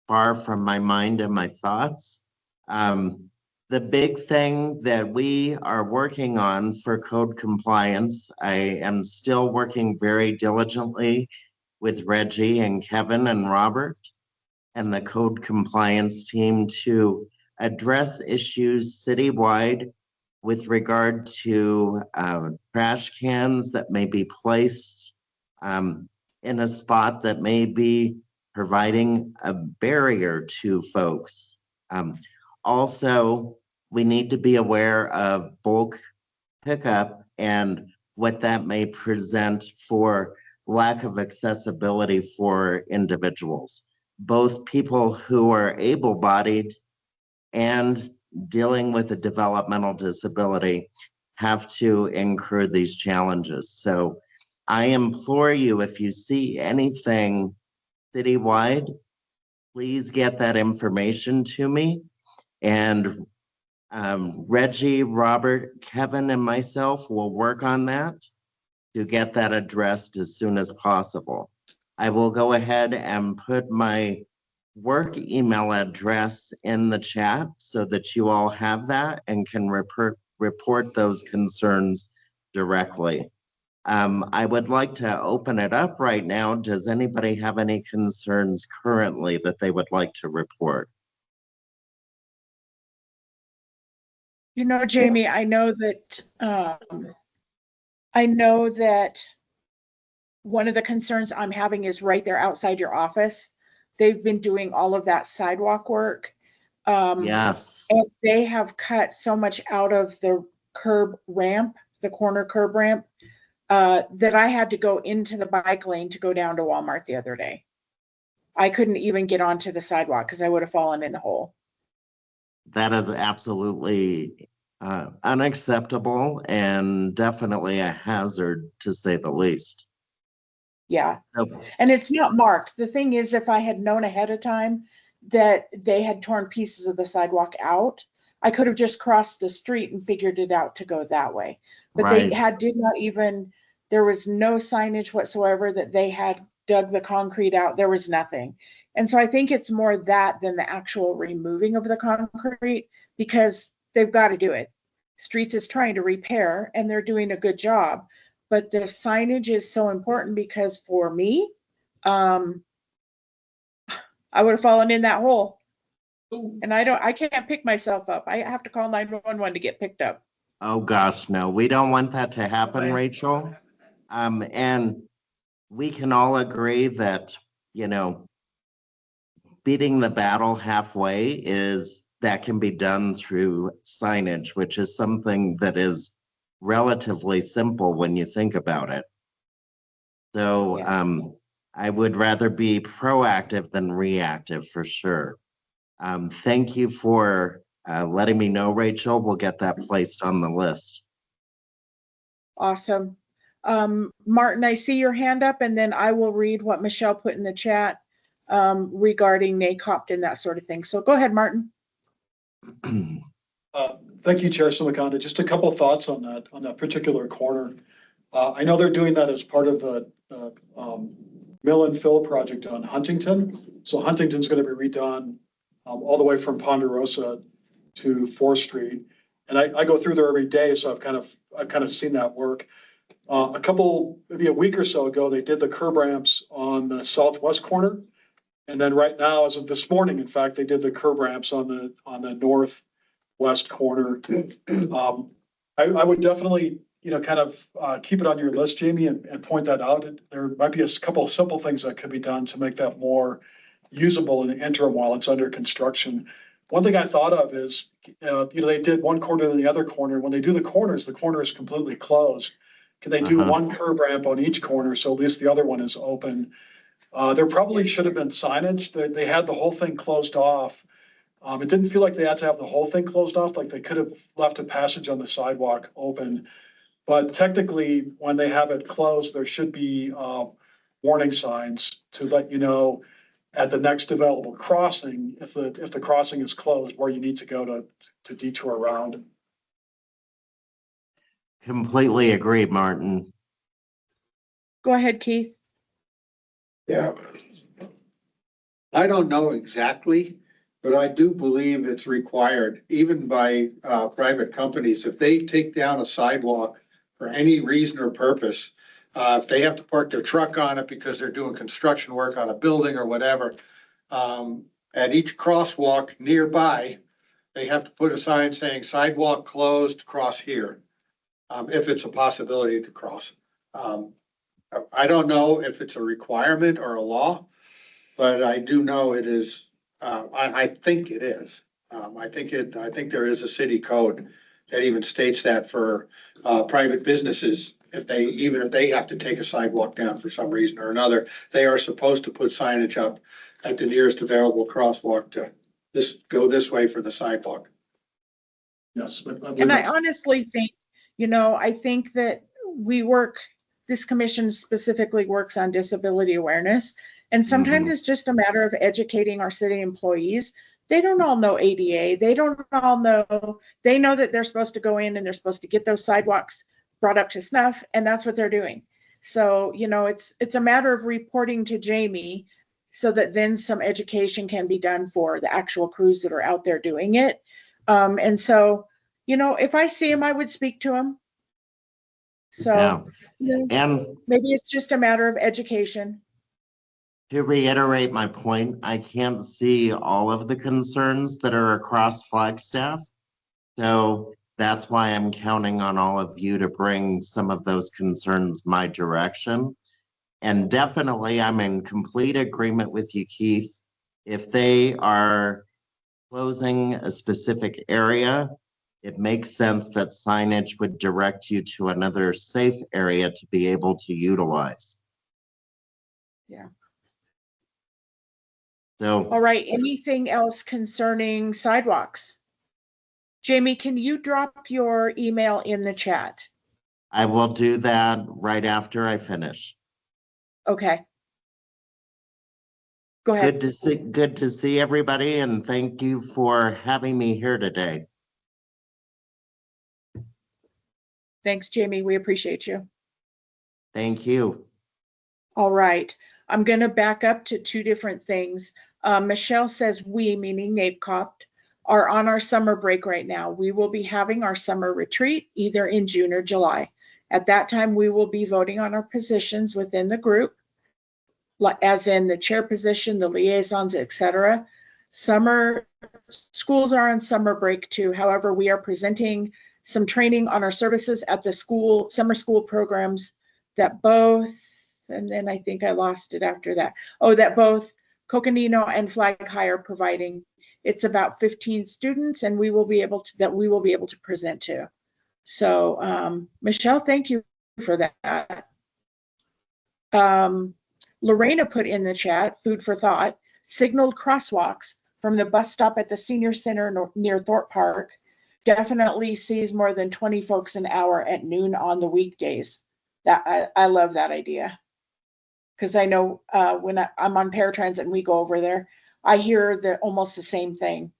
far from my mind and my thoughts. The big thing that we are working on for code compliance, I am still working very diligently with Reggie and Kevin and Robert and the code compliance team to address issues citywide with regard to trash cans that may be placed in a spot that may be providing a barrier to folks. Also, we need to be aware of bulk pickup and what that may present for lack of accessibility for individuals, both people who are able-bodied and dealing with a developmental disability have to incur these challenges. So I implore you, if you see anything citywide, please get that information to me. And Reggie, Robert, Kevin, and myself will work on that to get that addressed as soon as possible. I will go ahead and put my work email address in the chat so that you all have that and can report those concerns directly. I would like to open it up right now. Does anybody have any concerns currently that they would like to report? You know, Jamie, I know that one of the concerns I'm having is right there outside your office. They've been doing all of that sidewalk work. Yes. And they have cut so much out of the curb ramp, the corner curb ramp, that I had to go into the bike lane to go down to Walmart the other day. I couldn't even get onto the sidewalk because I would have fallen in the hole. That is absolutely unacceptable and definitely a hazard, to say the least. Yeah. Okay. And it's not marked. The thing is, if I had known ahead of time that they had torn pieces of the sidewalk out, I could have just crossed the street and figured it out to go that way. But Right. they did not even, there was no signage whatsoever that they had dug the concrete out, there was nothing. And so I think it's more that than the actual removing of the concrete, because they've got to do it. Streets is trying to repair and they're doing a good job. But the signage is so important because for me, I would have fallen in that hole. And I can't pick myself up. I have to call 911 to get picked up. Oh, gosh, no, we don't want that to happen, Okay. Rachel. And we can all agree that, you know, beating the battle halfway is that can be done through signage, which is something that is relatively simple when you think about it. So I would rather be proactive than reactive for sure. Thank you for letting me know, Rachel. We'll get that placed on the list. Awesome. Martin, I see your hand up, and then I will read what Michelle put in the chat regarding NACOPT and that sort of thing. So go ahead, Martin. Thank you, Chair Sumikanda. Just a couple thoughts on that particular corner. I know they're doing that as part of the mill and fill project on Huntington. So Huntington's going to be redone all the way from Ponderosa to 4th Street. And I go through there every day, so I've kind of seen that work. Maybe a week or so ago, they did the curb ramps on the southwest corner. And then right now, as of this morning, in fact, they did the curb ramps on the northwest corner. I would definitely, kind of keep it on your list, Jamie, and point that out. There might be a couple of simple things that could be done to make that more usable in the interim while it's under construction. One thing I thought of is, they did one corner and the other corner. When they do the corner is completely closed. Can they do one curb ramp on each corner so at least the other one is open? There probably should have been signage. They had the whole thing closed off. It didn't feel like they had to have the whole thing closed off, like they could have left a passage on the sidewalk open. But technically, when they have it closed, there should be warning signs to let you know at the next available crossing, if the crossing is closed, where you need to go to detour around. Completely agree, Martin. Go ahead, Keith. Yeah. I don't know exactly, but I do believe it's required, even by private companies. If they take down a sidewalk for any reason or purpose, if they have to park their truck on it because they're doing construction work on a building or whatever, at each crosswalk nearby, they have to put a sign saying sidewalk closed, cross here, if it's a possibility to cross. I don't know if it's a requirement or a law, but I do know it is. I think it is. I think there is a city code that even states that for private businesses, if they have to take a sidewalk down for some reason or another, they are supposed to put signage up at the nearest available crosswalk to go this way for the sidewalk. Yes. And I honestly think, I think that this commission specifically works on disability awareness. And sometimes it's just a matter of educating our city employees. They don't all know ADA. They don't all know, they know that they're supposed to go in and they're supposed to get those sidewalks brought up to snuff, and that's what they're doing. So, it's a matter of reporting to Jamie so that then some education can be done for the actual crews that are out there doing it. And so, if I see him, I would speak to him. So And maybe it's just a matter of education. to reiterate my point, I can't see all of the concerns that are across Flagstaff. So that's why I'm counting on all of you to bring some of those concerns my direction. And definitely, I'm in complete agreement with you, Keith. If they are closing a specific area, it makes sense that signage would direct you to another safe area to be able to utilize. Yeah. So, all right, anything else concerning sidewalks? Jamie, can you drop your email in the chat? I will do that right after I finish. Okay. Go ahead. Good to see everybody, and thank you for having me here today. Thanks, Jamie. We appreciate you. Thank you. All right. I'm going to back up to two different things. Michelle says we, meaning NAPCOP, are on our summer break right now. We will be having our summer retreat either in June or July. At that time, we will be voting on our positions within the group, as in the chair position, the liaisons, etc. Summer schools are on summer break too. However, we are presenting some training on our services at the school, summer school programs that both, and then I think I lost it after that. Oh, that both Coconino and Flag High are providing. It's about 15 students, and we will be able to present to. So, Michelle, thank you for that. Lorena put in the chat, food for thought, signaled crosswalks from the bus stop at the senior center near Thorpe Park definitely sees more than 20 folks an hour at noon on the weekdays. That I love that idea. Because I know when I'm on paratransit and we go over there, I hear almost the same thing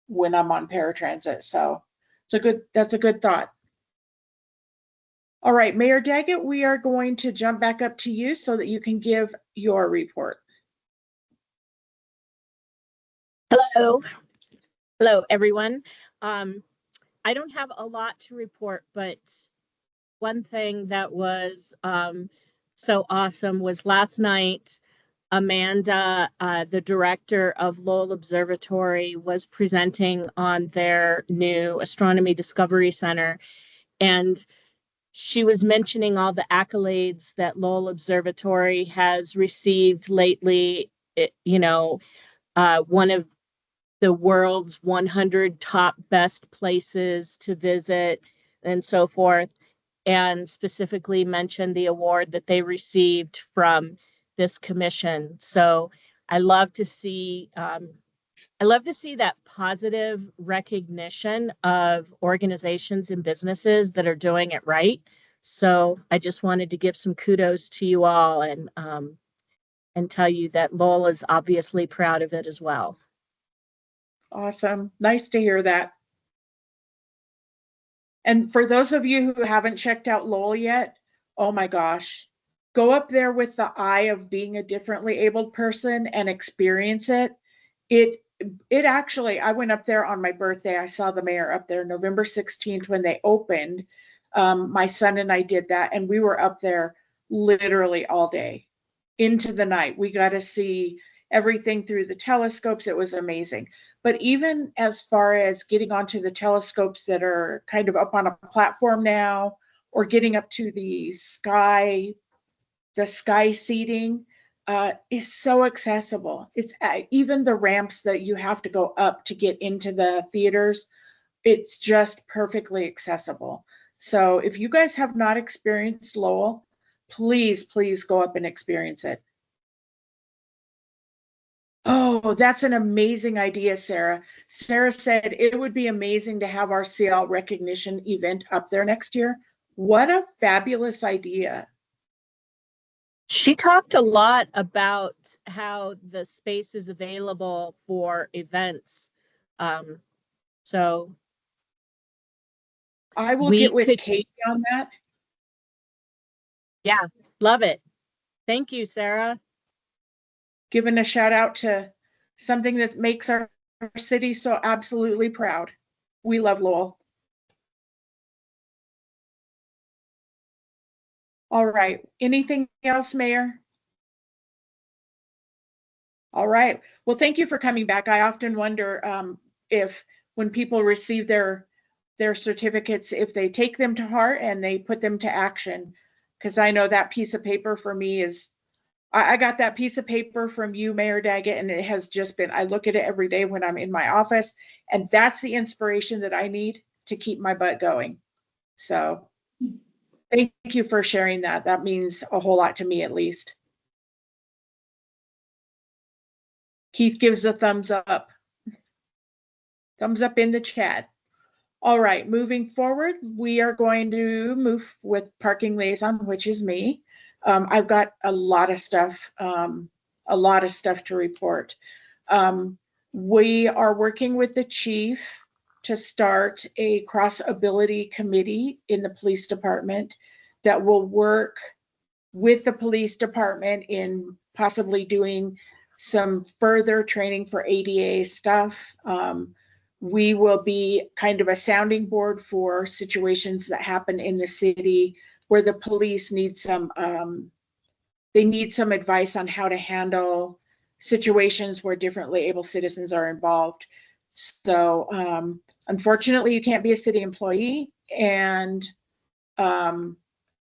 when I'm on paratransit. So that's a good thought. All right, Mayor Daggett, we are going to jump back up to you so that you can give your report. Hello. Hello, everyone. I don't have a lot to report, but one thing that was so awesome was last night, Amanda, the director of Lowell Observatory, was presenting on their new Astronomy Discovery Center. And she was mentioning all the accolades that Lowell Observatory has received lately. One of the world's 100 top best places to visit and so forth, and specifically mentioned the award that they received from this commission. So I love to see that positive recognition of organizations and businesses that are doing it right. So I just wanted to give some kudos to you all and tell you that Lowell is obviously proud of it as well. Awesome. Nice to hear that. And for those of you who haven't checked out Lowell yet, oh my gosh, go up there with the eye of being a differently abled person and experience it. It actually, I went up there on my birthday. I saw the mayor up there November 16th when they opened. My son and I did that, and we were up there literally all day into the night. We got to see everything through the telescopes. It was amazing. But even as far as getting onto the telescopes that are kind of up on a platform now, or getting up to the sky seating, is so accessible. It's even the ramps that you have to go up to get into the theaters, it's just perfectly accessible. So if you guys have not experienced Lowell, please go up and experience it. Oh, that's an amazing idea, Sarah. Sarah said it would be amazing to have our CL recognition event up there next year. What a fabulous idea. She talked a lot about how the space is available for events. So I will get with Katie on that. Yeah, love it. Thank you, Sarah. Giving a shout out to something that makes our city so absolutely proud. We love Lowell. All right. Anything else, Mayor? All right. Well, thank you for coming back. I often wonder if when people receive their certificates, if they take them to heart and they put them to action, because I know that piece of paper for me is, I got that piece of paper from you, Mayor Daggett, and it has just been, I look at it every day when I'm in my office, and that's the inspiration that I need to keep my butt going. So thank you for sharing that. That means a whole lot to me, at least. Keith gives a thumbs up. Thumbs up in the chat. All right, moving forward, we are going to move with parking liaison, which is me. I've got a lot of stuff to report. We are working with the chief to start a cross ability committee in the police department that will work with the police department in possibly doing some further training for ADA stuff. We will be kind of a sounding board for situations that happen in the city where the police need some, they need some advice on how to handle situations where differently able citizens are involved. So unfortunately, you can't be a city employee, and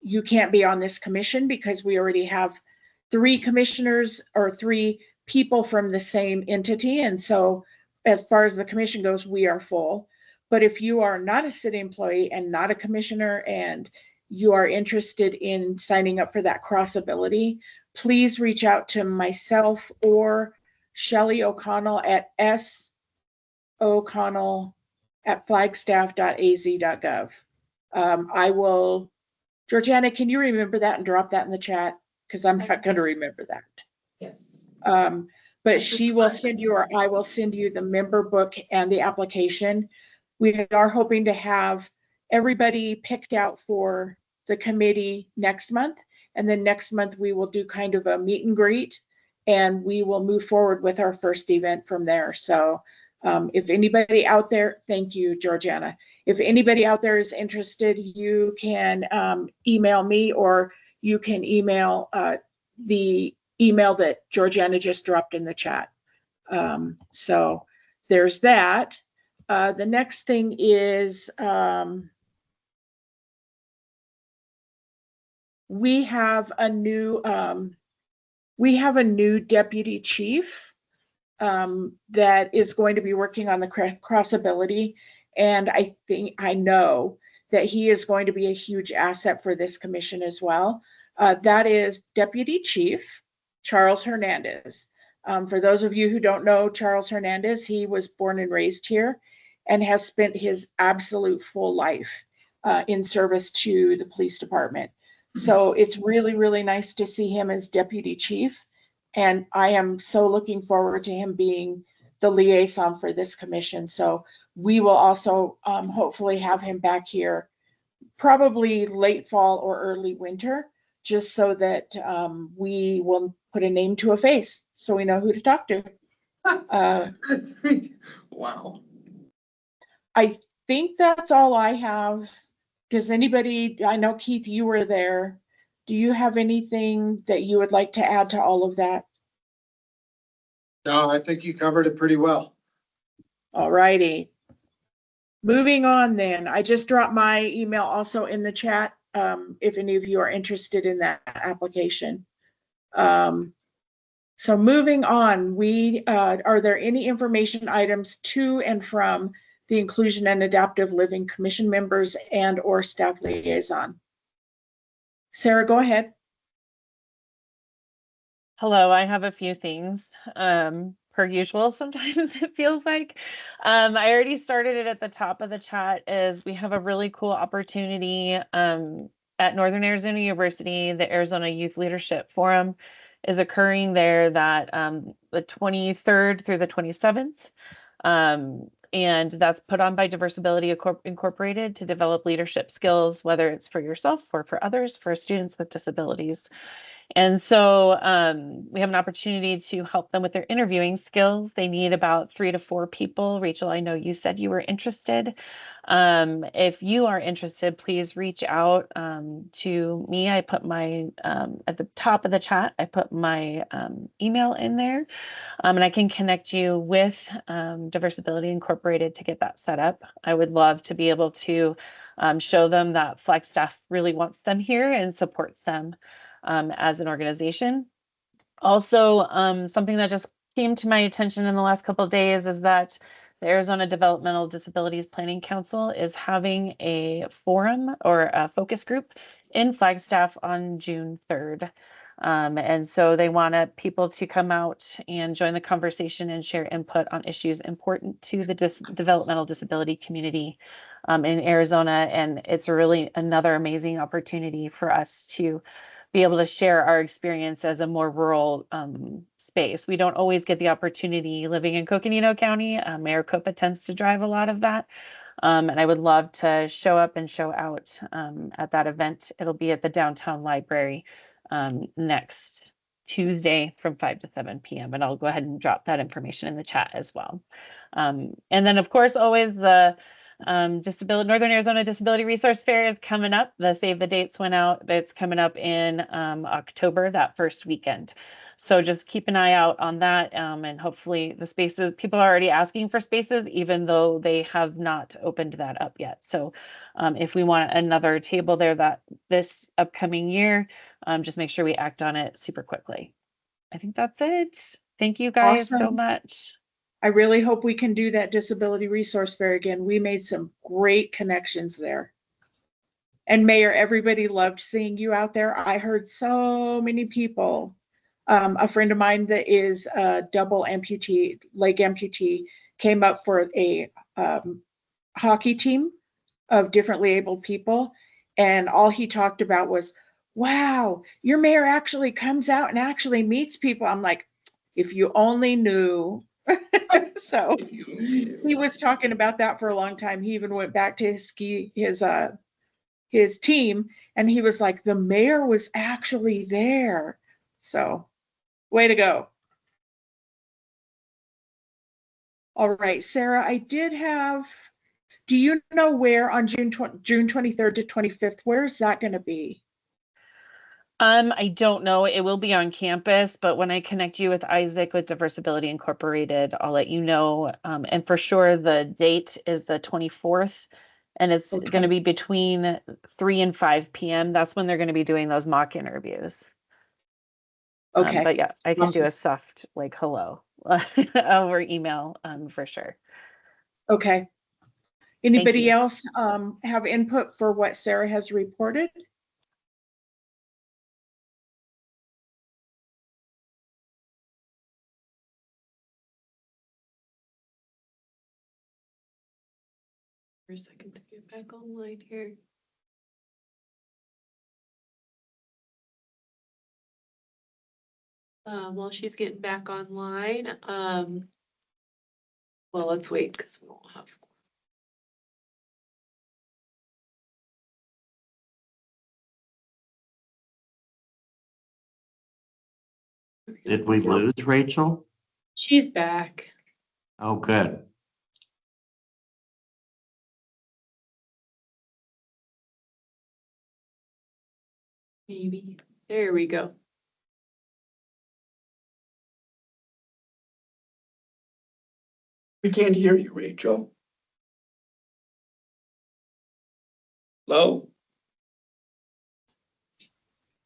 you can't be on this commission because we already have 3 commissioners or 3 people from the same entity. And so as far as the commission goes, we are full. But if you are not a city employee and not a commissioner and you are interested in signing up for that crossability, please reach out to myself or Shelley O'Connell at soconnell@flagstaff.az.gov. I will, Georgiana, can you remember that and drop that in the chat? Because I'm not going to remember that. Yes. But she will send you, or I will send you the member book and the application. We are hoping to have everybody picked out for the committee next month. And then next month we will do kind of a meet and greet, and we will move forward with our first event from there. So if anybody out there, thank you, Georgiana. If anybody out there is interested, you can email me, or you can email the email that Georgiana just dropped in the chat. So there's that. The next thing is we have a new deputy chief that is going to be working on the crossability, and I know that he is going to be a huge asset for this commission as well. That is Deputy Chief Charles Hernandez. For those of you who don't know Charles Hernandez, he was born and raised here and has spent his absolute full life in service to the police department. So it's really, really nice to see him as deputy chief. And I am so looking forward to him being the liaison for this commission. So we will also hopefully have him back here probably late fall or early winter, just so that we will put a name to a face so we know who to talk to. Wow. I think that's all I have. Does anybody, I know Keith, you were there. Do you have anything that you would like to add to all of that? No, I think you covered it pretty well. All righty. Moving on then, I just dropped my email also in the chat if any of you are interested in that application. So moving on, are there any information items to and from the Inclusion and Adaptive Living Commission members and or staff liaison? Sarah, go ahead. Hello, I have a few things. Per usual, sometimes it feels like. I already started it at the top of the chat, is we have a really cool opportunity at Northern Arizona University. The Arizona Youth Leadership Forum is occurring there that the 23rd through the 27th. And that's put on by Diversability Incorporated to develop leadership skills, whether it's for yourself or for others, for students with disabilities. And so we have an opportunity to help them with their interviewing skills. They need about 3 to 4 people. Rachel, I know you said you were interested. If you are interested, please reach out to me. I put my, at the top of the chat, I put my email in there, and I can connect you with Diversability Incorporated to get that set up. I would love to be able to show them that Flagstaff really wants them here and supports them as an organization. Also, something that just came to my attention in the last couple of days is that the Arizona Developmental Disabilities Planning Council is having a forum or a focus group in Flagstaff on June 3rd. And so they want people to come out and join the conversation and share input on issues important to the developmental disability community in Arizona. And it's really another amazing opportunity for us to be able to share our experience as a more rural space. We don't always get the opportunity living in Coconino County. Maricopa tends to drive a lot of that. And I would love to show up and show out at that event. It'll be at the downtown library next Tuesday from 5 to 7 p.m. And I'll go ahead and drop that information in the chat as well. And then, of course, always the Northern Arizona Disability Resource Fair is coming up. The save the dates went out. It's coming up in October, that first weekend. So just keep an eye out on that. And hopefully the spaces, people are already asking for spaces, even though they have not opened that up yet. So if we want another table there this upcoming year, just make sure we act on it super quickly. I think that's it. Thank you guys so Awesome. much. I really hope we can do that Disability Resource Fair again. We made some great connections there. And Mayor, everybody loved seeing you out there. I heard so many people. A friend of mine that is a double amputee, leg amputee, came up for a hockey team of differently abled people. And all he talked about was, wow, your mayor actually comes out and actually meets people. I'm like, if you only knew. So he was talking about that for a long time. He even went back to his team, and he was like, the mayor was actually there. So way to go. All right, Sarah, I did have, do you know where on June 23rd to 25th, where is that going to be? I don't know. It will be on campus, but when I connect you with Isaac with Diversibility Incorporated, I'll let you know. And for sure, the date is the 24th, and it's Okay. going to be between 3 and 5 p.m. That's when they're going to be doing those mock interviews. Okay. But yeah, I can do Awesome. a soft like hello over email for sure. Okay. Anybody you. else have input for what Sarah has reported? For a second to get back online here. While she's getting back online, well, let's wait because we won't have. Did we lose Rachel? She's back. Oh, good. Maybe. There we go. We can't hear you, Rachel. Hello?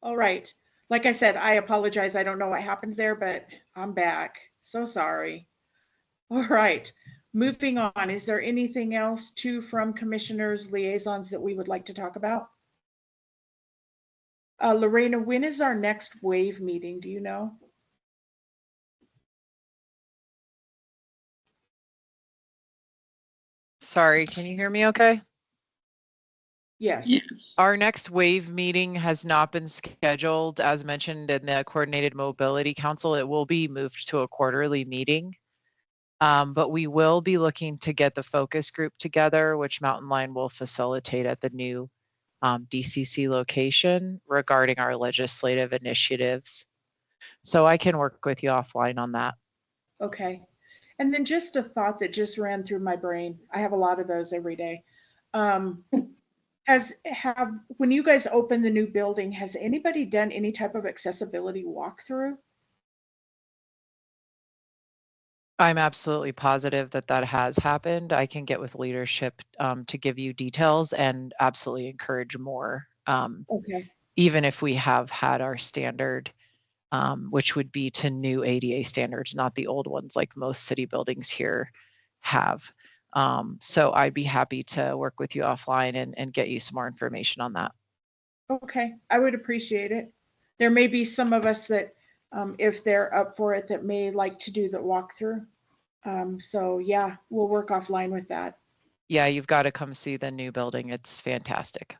All right. Like I said, I apologize. I don't know what happened there, but I'm back. So sorry. All right. Moving on. Is there anything else from commissioners' liaisons that we would like to talk about? Lorena, when is our next WAVE meeting? Do you know? Sorry, can you hear me okay? Yes. Our next WAVE meeting has not been scheduled. As mentioned in the Coordinated Mobility Council, it will be moved to a quarterly meeting. But we will be looking to get the focus group together, which Mountain Line will facilitate at the new DCC location regarding our legislative initiatives. So I can work with you offline on that. Okay. And then just a thought that just ran through my brain. I have a lot of those every day. When you guys open the new building, has anybody done any type of accessibility walkthrough? I'm absolutely positive that that has happened. I can get with leadership to give you details and absolutely encourage more. Okay. Even if we have had our standard, which would be to new ADA standards, not the old ones like most city buildings here have. So I'd be happy to work with you offline and get you some more information on that. Okay, I would appreciate it. There may be some of us that, if they're up for it, that may like to do the walkthrough. So yeah, we'll work offline with that. Yeah, you've got to come see the new building. It's fantastic.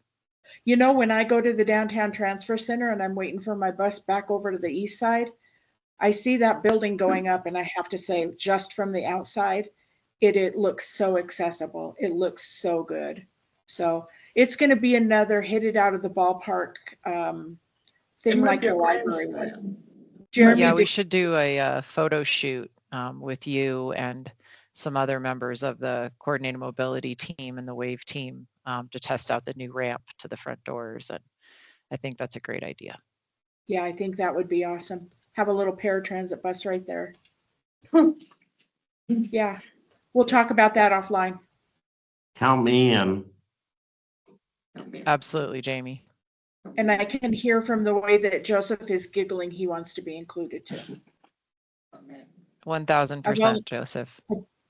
You know, when I go to the downtown transfer center and I'm waiting for my bus back over to the east side, I see that building going up, and I have to say, just from the outside, it looks so accessible. It looks so good. So it's going to be another hit it out of the ballpark thing might like be the a library was. grandstand. Jeremy, Yeah, we did- should do a photo shoot with you and some other members of the coordinated mobility team and the WAVE team to test out the new ramp to the front doors. And I think that's a great idea. yeah, I think that would be awesome. Have a little paratransit bus right there. Yeah, we'll talk about that offline. Count me in. Absolutely, Jamie. And I can hear from the way that Joseph is giggling, he wants to be included too. 1000%, Joseph.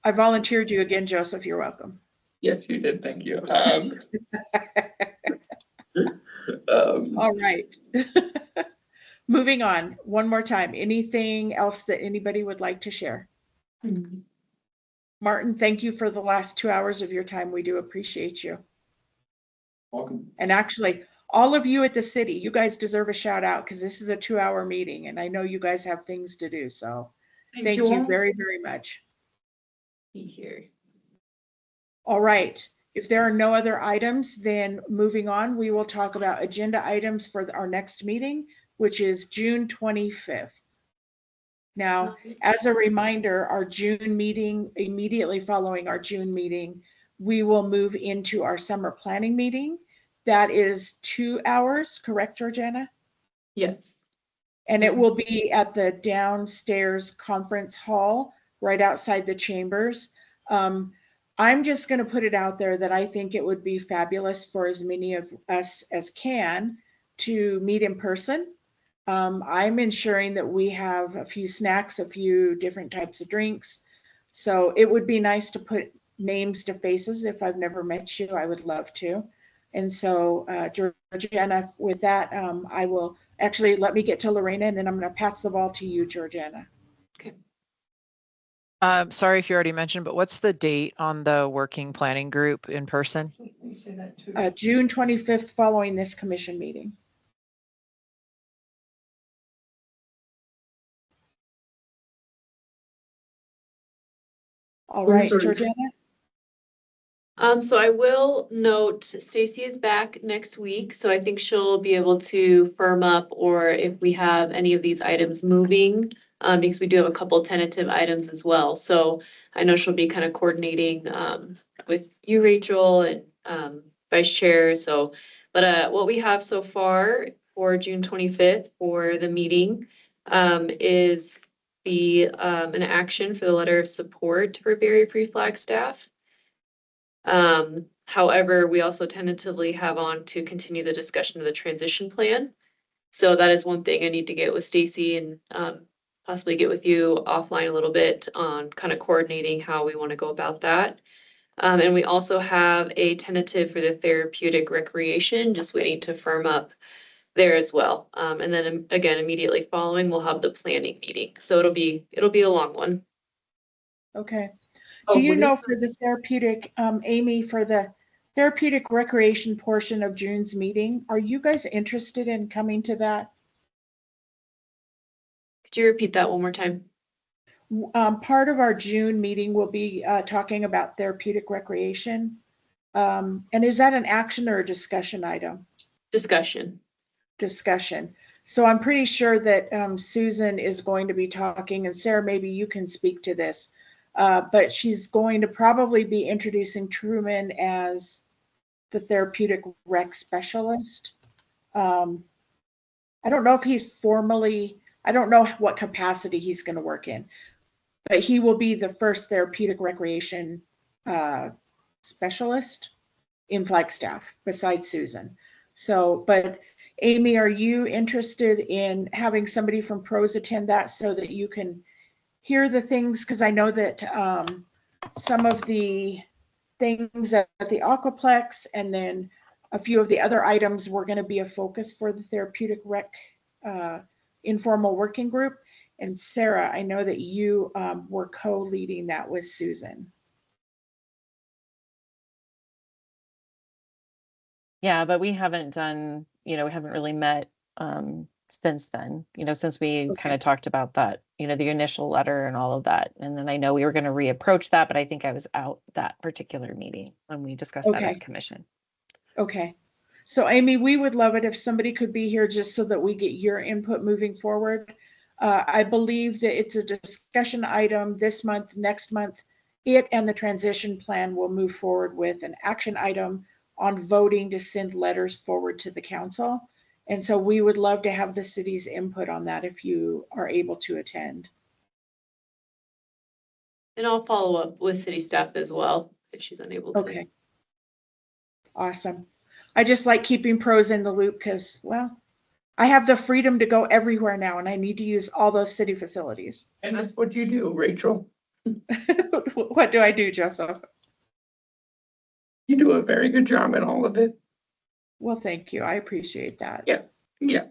I volunteered you again, Joseph. You're welcome. Yes, you did. Thank you. All right. Moving on, one more time. Anything else that anybody would like to share? Martin, thank you for the last 2 hours of your time. We do appreciate you. Welcome. And actually, all of you at the city, you guys deserve a shout out because this is a 2-hour meeting and I know you guys have things to do. So thank you all. very, very much. Be here. All right. If there are no other items, then moving on, we will talk about agenda items for our next meeting, which is June 25th. Now, as a reminder, our June meeting, immediately following our June meeting, we will move into our summer planning meeting. That is 2 hours, correct, Georgiana? Yes. And it will be at the downstairs conference hall, right outside the chambers. I'm just going to put it out there that I think it would be fabulous for as many of us as can to meet in person. I'm ensuring that we have a few snacks, a few different types of drinks. So it would be nice to put names to faces. If I've never met you, I would love to. And so, Georgiana, with that, I will actually let me get to Lorena and then I'm going to pass the ball to you, Georgiana. Okay. Sorry if you already mentioned, but what's the date on the working planning group in person? June 25th, following this commission meeting. All right, Georgiana. So I will note Stacy is back next week, so I think she'll be able to firm up or if we have any of these items moving, because we do have a couple tentative items as well. So I know she'll be kind of coordinating with you, Rachel, and vice chair. So, but what we have so far for June 25th for the meeting is an action for the letter of support for Berry Free Flagstaff. However, we also tentatively have on to continue the discussion of the transition plan. So that is one thing I need to get with Stacy and possibly get with you offline a little bit on kind of coordinating how we want to go about that. And we also have a tentative for the therapeutic recreation, just waiting to firm up there as well. And then again, immediately following, we'll have the planning meeting. So it'll be a long one. Okay. Do you know for the therapeutic, Amy, for the therapeutic recreation portion of June's meeting, are you guys interested in coming to that? Could you repeat that one more time? Part of our June meeting will be talking about therapeutic recreation. And is that an action or a discussion item? Discussion. Discussion. So I'm pretty sure that Susan is going to be talking, and Sarah, maybe you can speak to this. But she's going to probably be introducing Truman as the therapeutic rec specialist. I don't know if he's formally, I don't know what capacity he's going to work in, but he will be the first therapeutic recreation specialist in Flagstaff besides Susan. So, but Amy, are you interested in having somebody from PROS attend that so that you can hear the things? Because I know that some of the things at the Aquaplex and then a few of the other items were going to be a focus for the therapeutic rec informal working group. And Sarah, I know that you were co-leading that with Susan. Yeah, but we haven't done, we haven't really met since then, since we kind of talked about that, the initial letter and all of that. And then I know we were going to reapproach that, but I think I was out that particular meeting when we discussed that as commission. Okay. So Amy, we would love it if somebody could be here just so that we get your input moving forward. I believe that it's a discussion item this month, next month. It and the transition plan will move forward with an action item on voting to send letters forward to the council. And so we would love to have the city's input on that if you are able to attend. And I'll follow up with city staff as well if she's unable to. Okay. Awesome. I just like keeping pros in the loop because, well, I have the freedom to go everywhere now and I need to use all those city facilities. And that's what you do, Rachel. What do I do, Joseph? You do a very good job in all of it. Well, thank you. I appreciate that. Yeah,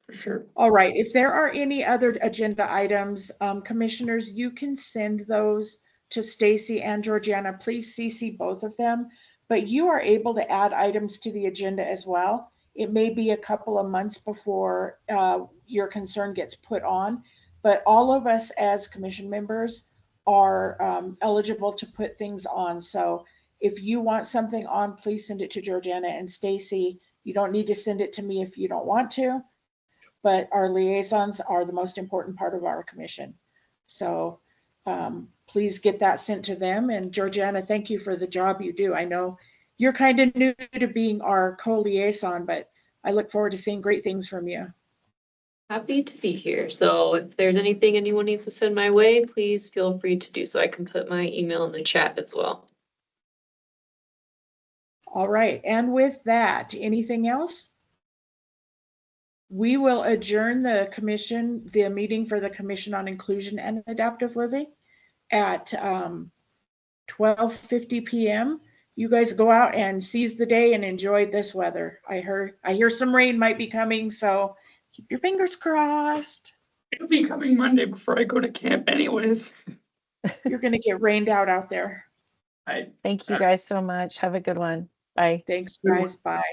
for sure. All right. If there are any other agenda items, commissioners, you can send those to Stacy and Georgiana. Please CC both of them, but you are able to add items to the agenda as well. It may be a couple of months before your concern gets put on, but all of us as commission members are eligible to put things on. So if you want something on, please send it to Georgiana and Stacy. You don't need to send it to me if you don't want to, but our liaisons are the most important part of our commission. So please get that sent to them. And Georgiana, thank you for the job you do. I know you're kind of new to being our co-liaison, but I look forward to seeing great things from you. Happy to be here. So if there's anything anyone needs to send my way, please feel free to do so. I can put my email in the chat as well. All right. And with that, anything else? We will adjourn the meeting for the Commission on Inclusion and Adaptive Living at 12:50 p.m. You guys go out and seize the day and enjoy this weather. I hear some rain might be coming, so keep your fingers crossed. It'll be coming Monday before I go to camp anyways. You're going to get rained out there. Thank you guys so much. Have a good one. Bye. Thanks, guys. Bye.